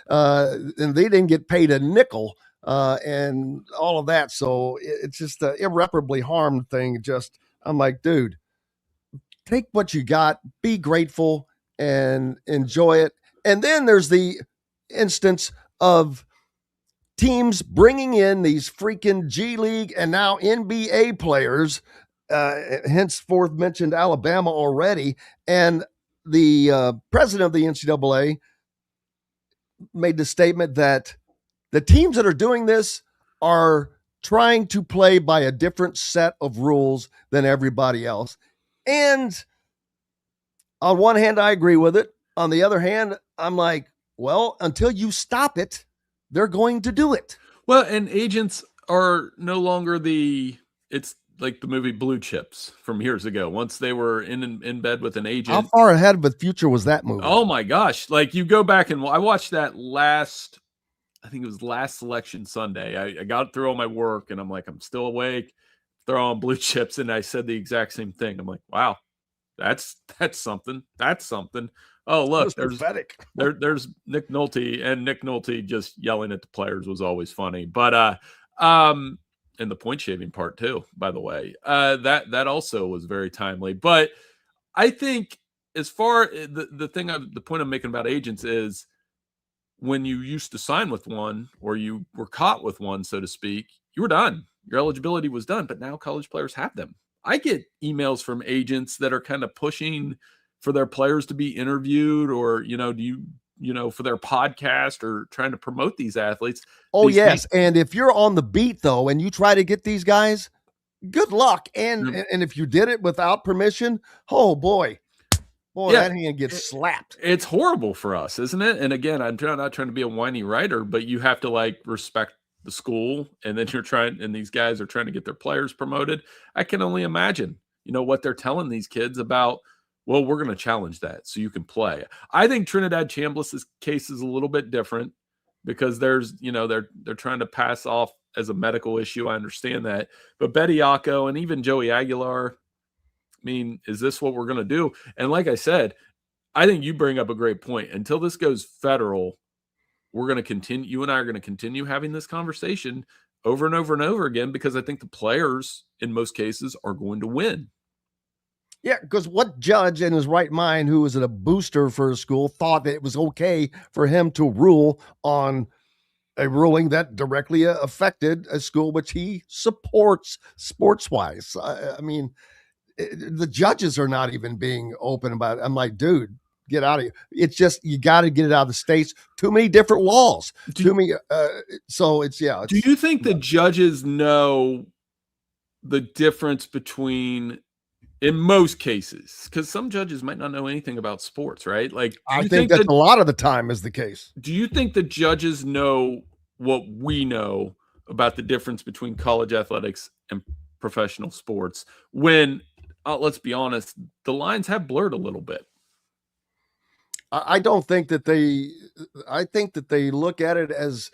and they didn't get paid a nickel and all of that. So it's just the irreparably harmed thing. Just, I'm like, dude, take what you got, be grateful and enjoy it. And then there's the instance of teams bringing in these freaking G League and now NBA players, henceforth mentioned Alabama already. And the president of the NCAA made the statement that the teams that are doing this are trying to play by a different set of rules than everybody else. And on one hand, I agree with it. On the other hand, I'm like, well, until you stop it, they're going to do it. Well, and agents are no longer it's like the movie Blue Chips from years ago. Once they were in bed with an agent. How far ahead of the future was that movie? Oh my gosh. Like you go back and I watched that I think it was last Selection Sunday. I got through all my work and I'm like, I'm still awake, throw on Blue Chips. And I said the exact same thing. I'm like, wow, that's something. That's something. Oh, look, there's Nick Nolte, and Nick Nolte just yelling at the players was always funny. But and the point shaving part too, by the way. That also was very timely. But I think as far the point I'm making about agents is when you used to sign with one or you were caught with one, so to speak, you were done. Your eligibility was done, but now college players have them. I get emails from agents that are kind of pushing for their players to be interviewed or, for their podcast or trying to promote these athletes. Oh, yes. And if you're on the beat, though, and you try to get these guys, good luck. And if you did it without permission, oh, boy, that hand gets slapped. It's horrible for us, isn't it? And again, I'm not trying to be a whiny writer, but you have to respect the school. And then and these guys are trying to get their players promoted. I can only imagine, what they're telling these kids about. Well, we're going to challenge that so you can play. I think Trinidad Chambliss's case is a little bit different because there's, they're trying to pass off as a medical issue. I understand that. But Bediako and even Joey Aguilar, I mean, is this what we're going to do? And like I said, I think you bring up a great point. Until this goes federal, we're going to continue. You and I are going to continue having this conversation over and over and over again because I think the players, in most cases, are going to win. Yeah, because what judge in his right mind who was a booster for a school thought that it was okay for him to rule on a ruling that directly affected a school which he supports sports-wise? I mean, the judges are not even being open about it. I'm like, dude, get out of here. It's just, you got to get it out of the states. Too many different laws. So it's. Do you think the judges know the difference between, in most cases, because some judges might not know anything about sports, right? Like, I think that a lot of the time is the case. Do you think the judges know what we know about the difference between college athletics and professional sports when, let's be honest, the lines have blurred a little bit? I don't think that I think that they look at it as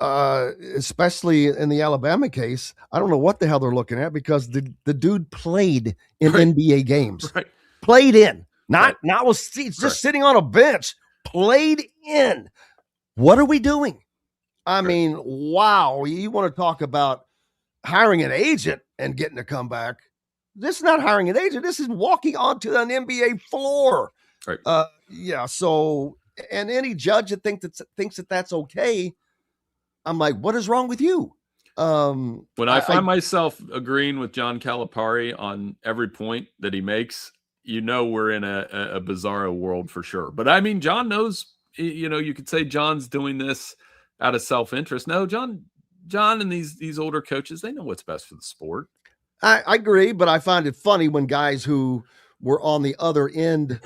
especially in the Alabama case. I don't know what the hell they're looking at because the dude played in NBA games. Right. Played in. Not was just sitting on a bench. Played in. What are we doing? I mean, wow. You want to talk about hiring an agent and getting a comeback. This is not hiring an agent. This is walking onto an NBA floor. Right. So, and any judge that thinks that that's okay, I'm like, what is wrong with you? When I find myself agreeing with John Calipari on every point that he makes, we're in a bizarro world for sure. But I mean, John knows, you could say John's doing this out of self-interest. No, John and these older coaches, they know what's best for the sport. I agree, but I find it funny when guys who were on the other end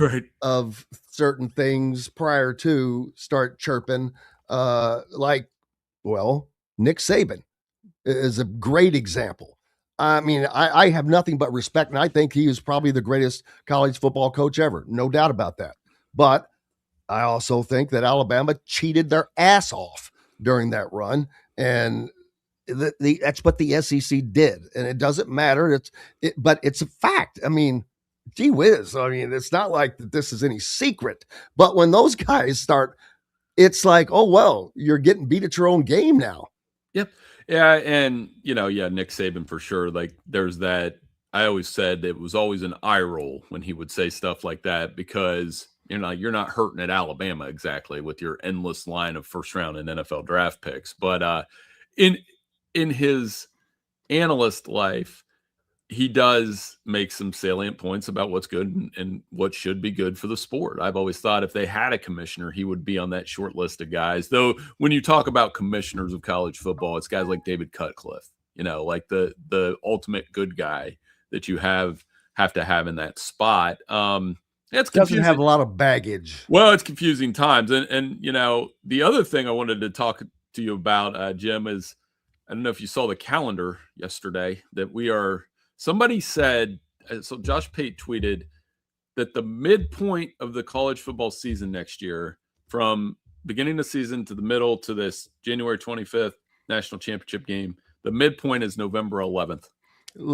of certain things prior to start chirping, Nick Saban is a great example. I mean, I have nothing but respect, and I think he is probably the greatest college football coach ever. No doubt about that. But I also think that Alabama cheated their ass off during that run, and that's what the SEC did. And it doesn't matter. But it's a fact. I mean, gee whiz. I mean, it's not like that this is any secret. But when those guys start, it's like, oh, well, you're getting beat at your own game now. Yep. Yeah. And, Nick Saban for sure. Like there's that. I always said it was always an eye roll when he would say stuff like that because, you're not hurting at Alabama exactly with your endless line of first round and NFL draft picks. But in his analyst life, he does make some salient points about what's good and what should be good for the sport. I've always thought if they had a commissioner, he would be on that short list of guys. Though when you talk about commissioners of college football, it's guys like David Cutcliffe, like the ultimate good guy that you have to have in that spot. It's confusing. Doesn't have a lot of baggage. Well, it's confusing times. And the other thing I wanted to talk to you about, Jim, is I don't know if you saw the calendar yesterday that somebody said, so Josh Pate tweeted that the midpoint of the college football season next year, from beginning of the season to the middle to this January 25th national championship game, the midpoint is November 11th.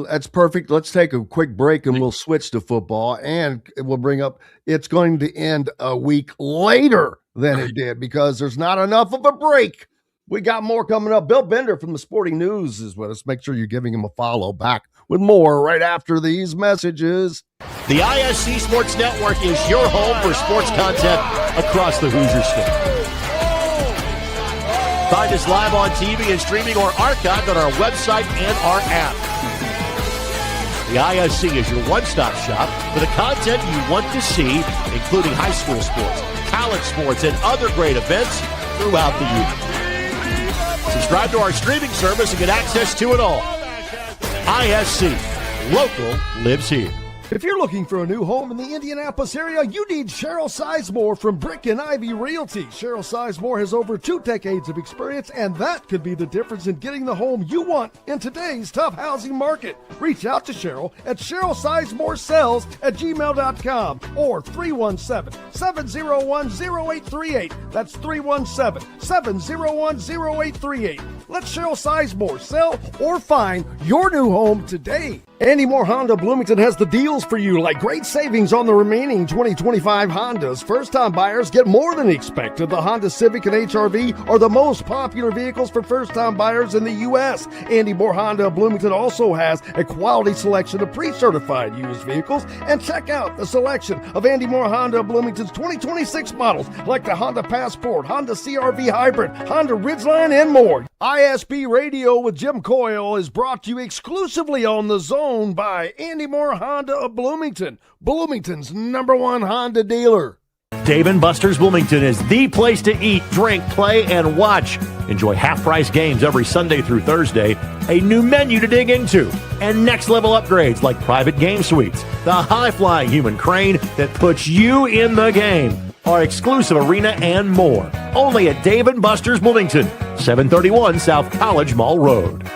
That's perfect. Let's take a quick break and we'll switch to football, and we'll bring up it's going to end a week later than it did because there's not enough of a break. We got more coming up. Bill Bender from the Sporting News is with us. Make sure you're giving him a follow. Back with more right after these messages. The ISC Sports Network is your home for sports content across the Hoosier State. Find us live on TV and streaming or archived on our website and our app. The ISC is your one-stop shop for the content you want to see, including high school sports, college sports, and other great events throughout the year. Subscribe to our streaming service and get access to it all. ISC. Local lives here. If you're looking for a new home in the Indianapolis area, you need Cheryl Sizemore from Brick and Ivy Realty. Cheryl Sizemore has over 2 decades of experience, and that could be the difference in getting the home you want in today's tough housing market. Reach out to Cheryl at CherylSizemore@gmail.com or 317-701-0838. That's 317-701-0838. Let Cheryl Sizemore sell or find your new home today. Andy Moore Honda Bloomington has the deals for you, like great savings on the remaining 2025 Hondas. First-time buyers get more than expected. The Honda Civic and HR-V are the most popular vehicles for first-time buyers in the U.S. Andy Moore Honda Bloomington also has a quality selection of pre-certified used vehicles. And check out the selection of Andy Moore Honda Bloomington's 2026 models, like the Honda Passport, Honda CR-V Hybrid, Honda Ridgeline, and more. ISB Radio with Jim Coyle is brought to you exclusively on The Zone by Andy Moore Honda of Bloomington, Bloomington's #1 Honda dealer. Dave & Buster's Bloomington is the place to eat, drink, play, and watch. Enjoy half-price games every Sunday through Thursday, a new menu to dig into, and next-level upgrades like private game suites, the high-flying human crane that puts you in the game, our exclusive arena, and more. Only at Dave & Buster's Bloomington, 731 South College Mall Road.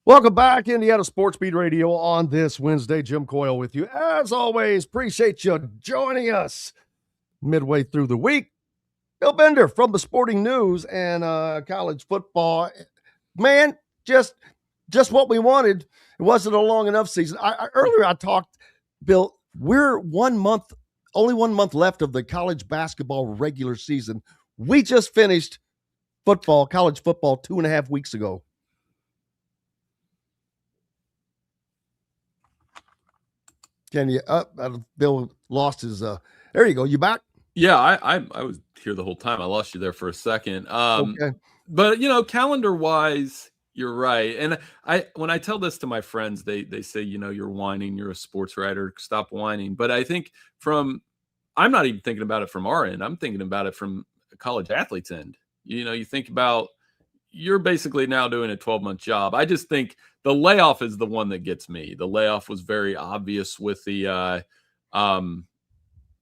Welcome back, Indiana Sports Beat Radio on this Wednesday. Jim Coyle with you. As always, appreciate you joining us midway through the week. Bill Bender from the Sporting News and college football. Man, just what we wanted. It wasn't a long enough season. Earlier I talked, Bill, we're only 1 month left of the college basketball regular season. We just finished college football 2.5 weeks ago. Can you Bill lost his there you go. You back? Yeah, I was here the whole time. I lost you there for a second. Okay. But calendar wise, you're right. And when I tell this to my friends, they say, you're whining, you're a sports writer, stop whining. But I think I'm not even thinking about it from our end. I'm thinking about it from a college athlete's end. You think about, you're basically now doing a 12-month job. I just think the layoff is the one that gets me. The layoff was very obvious with the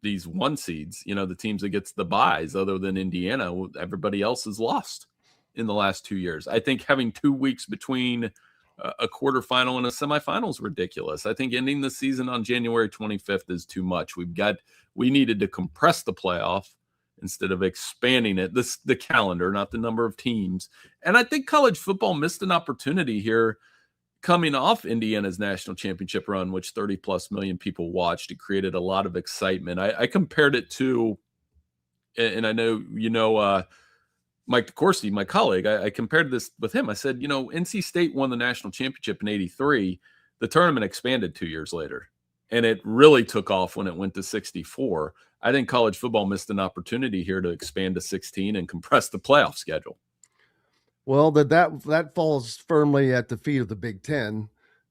these 1 seeds, the teams that gets the buys other than Indiana. Everybody else is lost in the last 2 years. I think having 2 weeks between a quarterfinal and a semifinal is ridiculous. I think ending the season on January 25th is too much. We needed to compress the playoff instead of expanding it. The calendar, not the number of teams. And I think college football missed an opportunity here coming off Indiana's national championship run, which 30 plus million people watched. It created a lot of excitement. I compared it to, and I know, Mike DeCourcy, my colleague, I compared this with him. I said, NC State won the national championship in '83. The tournament expanded 2 years later, and it really took off when it went to 64. I think college football missed an opportunity here to expand to 16 and compress the playoff schedule. Well, that falls firmly at the feet of the Big Ten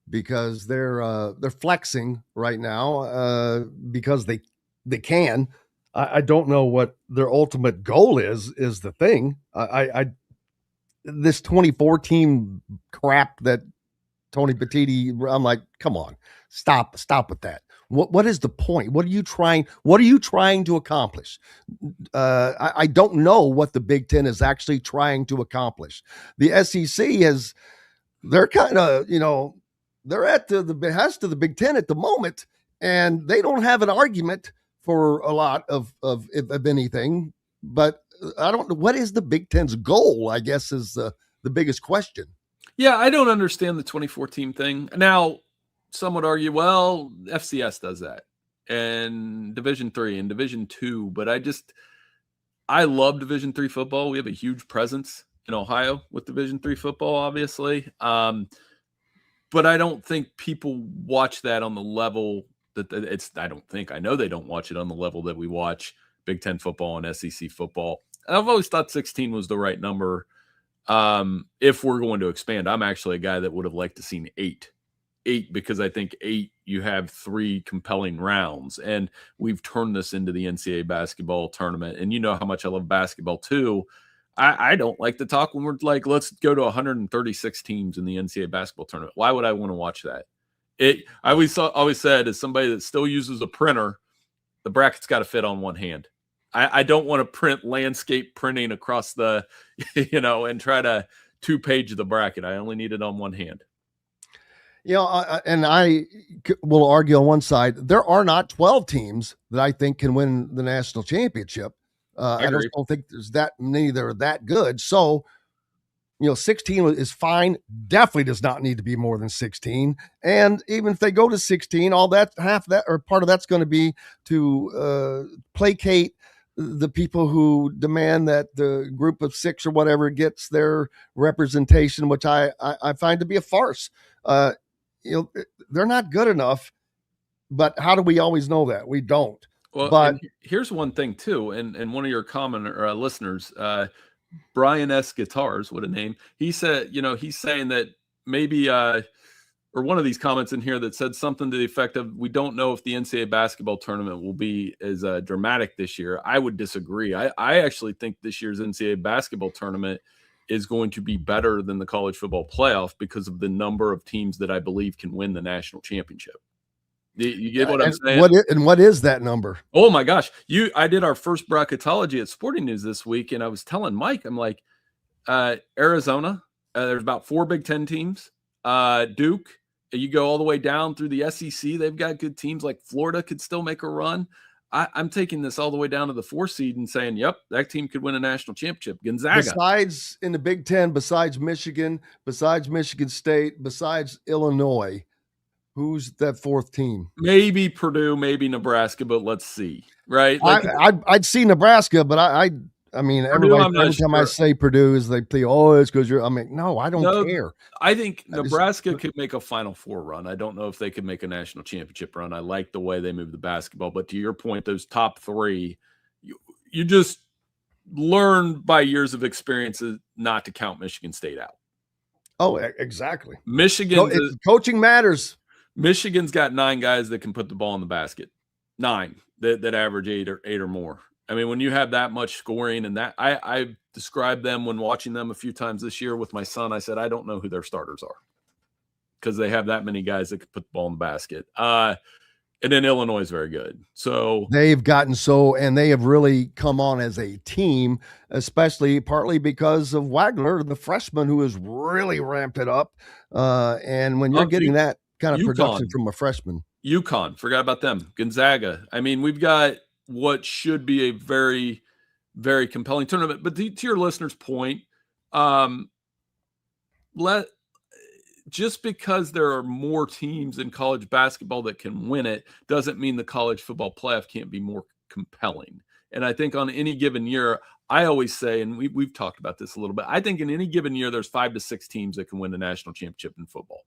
because they're flexing right now because they can. I don't know what their ultimate goal is the thing. This 24 team crap that Tony Petitti, I'm like, come on, stop with that. What is the point? What are you trying to accomplish? I don't know what the Big Ten is actually trying to accomplish. The SEC they're kind of, they're at the behest of the Big Ten at the moment, and they don't have an argument for a lot of anything. But I don't know, what is the Big Ten's goal, I guess, is the biggest question. Yeah, I don't understand the 24 team thing. Now, some would argue, well, FCS does that, and Division III and Division II, but I love Division III football. We have a huge presence in Ohio with Division III football, obviously. But I don't think people watch that on the level I know they don't watch it on the level that we watch Big Ten football and SEC football. I've always thought 16 was the right number. If we're going to expand, I'm actually a guy that would have liked to seen 8, because I think 8, you have 3 compelling rounds, and we've turned this into the NCAA basketball tournament. And you know how much I love basketball too. I don't like to talk when we're like, let's go to 136 teams in the NCAA basketball tournament. Why would I want to watch that? I always said, as somebody that still uses a printer, the bracket's got to fit on one hand. I don't want to print landscape printing across the, and try to 2-page the bracket. I only need it on one hand. And I will argue on one side, there are not 12 teams that I think can win the national championship. I just don't think there's that many that are that good. So, 16 is fine. Definitely does not need to be more than 16. And even if they go to 16, all that, half that, or part of that's going to be to placate the people who demand that the group of 6 or whatever gets their representation, which I find to be a farce. They're not good enough, but how do we always know that? We don't. Well, but here's one thing too, and one of your listeners, Brian S. Guitars, what a name. He said, he's saying that maybe, or one of these comments in here that said something to the effect of, we don't know if the NCAA basketball tournament will be as dramatic this year. I would disagree. I actually think this year's NCAA basketball tournament is going to be better than the college football playoff because of the number of teams that I believe can win the national championship. You get what I'm saying? What is that number? Oh my gosh. I did our first bracketology at Sporting News this week, and I was telling Mike, I'm like, Arizona, there's about 4 Big Ten teams. Duke, you go all the way down through the SEC, they've got good teams. Like Florida could still make a run. I'm taking this all the way down to the 4 seed and saying, yep, that team could win a national championship. Gonzaga. Besides in the Big Ten, besides Michigan, besides Michigan State, besides Illinois, who's that 4th team? Maybe Purdue, maybe Nebraska, but let's see. Right? Like, I'd see Nebraska, but I mean, every time I say Purdue is they think, oh, it's because you're. I mean, no, I don't care. I think Nebraska could make a Final Four run. I don't know if they could make a national championship run. I like the way they move the basketball, but to your point, those top 3, you just learn by years of experiences not to count Michigan State out. Oh, exactly. Coaching matters. Michigan's got 9 guys that can put the ball in the basket. 9 that average 8 or more. I mean, when you have that much scoring and that, I described them when watching them a few times this year with my son. I said, I don't know who their starters are because they have that many guys that can put the ball in the basket. And then Illinois is very good. So they've gotten and they have really come on as a team, especially partly because of Wagner, the freshman, who has really ramped it up. And when you're getting that kind of production from a freshman. UConn, forgot about them. Gonzaga. I mean, we've got what should be a very, very compelling tournament. But to your listener's point, just because there are more teams in college basketball that can win it doesn't mean the college football playoff can't be more compelling. And I think on any given year, I always say, and we've talked about this a little bit, I think in any given year, there's 5 to 6 teams that can win the national championship in football.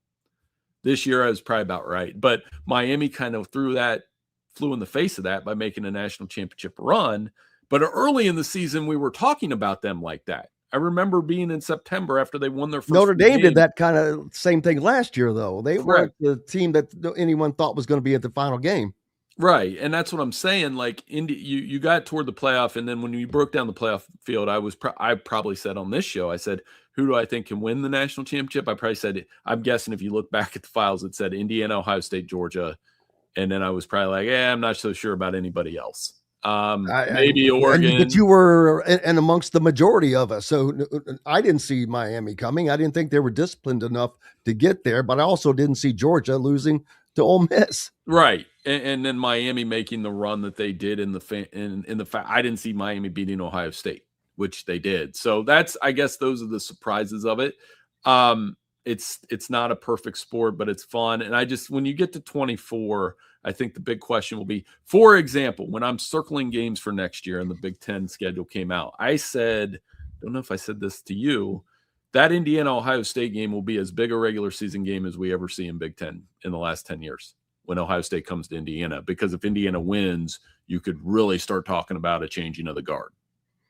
This year, I was probably about right. But Miami kind of flew in the face of that by making a national championship run. But early in the season, we were talking about them like that. I remember being in September after they won their first Notre Dame game. did that kind of same thing last year, though. They weren't the team that anyone thought was going to be at the final game. Right. And that's what I'm saying. Like, you got toward the playoff, and then when you broke down the playoff field, I probably said on this show, I said, who do I think can win the national championship? I probably said, I'm guessing if you look back at the files, it said Indiana, Ohio State, Georgia. And then I was probably like, I'm not so sure about anybody else. Maybe Oregon. But you were and amongst the majority of us. So I didn't see Miami coming. I didn't think they were disciplined enough to get there. But I also didn't see Georgia losing to Ole Miss. Right. And then Miami making the run that they did in the fact I didn't see Miami beating Ohio State, which they did. So I guess those are the surprises of it. It's not a perfect sport, but it's fun. And when you get to 24, I think the big question will be, for example, when I'm circling games for next year and the Big Ten schedule came out, I said, don't know if I said this to you, that Indiana-Ohio State game will be as big a regular season game as we ever see in Big Ten in the last 10 years when Ohio State comes to Indiana. Because if Indiana wins, you could really start talking about a changing of the guard.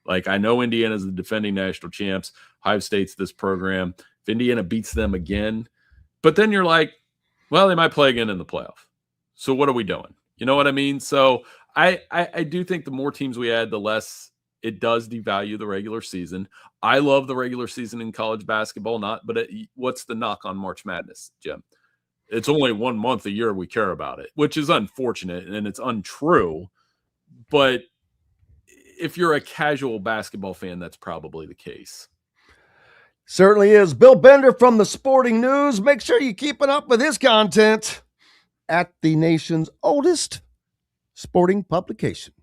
Like, I know Indiana's the defending national champs. Ohio State's this program. If Indiana beats them again, but then you're like, well, they might play again in the playoff. So what are we doing? You know what I mean? So I do think the more teams we add, the less it does devalue the regular season. I love the regular season in college basketball, but what's the knock on March Madness, Jim? It's only 1 month a year we care about it, which is unfortunate and it's untrue. But if you're a casual basketball fan, that's probably the case. Certainly is. Bill Bender from the Sporting News. Make sure you're keeping up with his content at the nation's oldest sporting publication.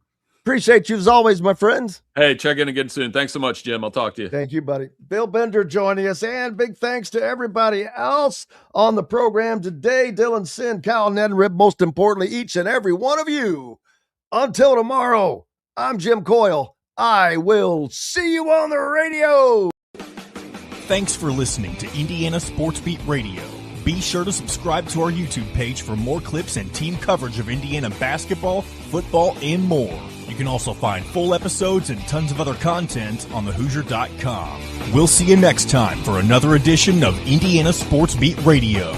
Appreciate you as always, my friends. Hey, check in again soon. Thanks so much, Jim. I'll talk to you. Thank you, buddy. Bill Bender joining us, and big thanks to everybody else on the program today. Dylan Sinn, Kyle Neddenriep, most importantly, each and every one of you. Until tomorrow, I'm Jim Coyle. I will see you on the radio. Thanks for listening to Indiana Sports Beat Radio. Be sure to subscribe to our YouTube page for more clips and team coverage of Indiana basketball, football, and more. You can also find full episodes and tons of other content on thehoosier.com. We'll see you next time for another edition of Indiana Sports Beat Radio.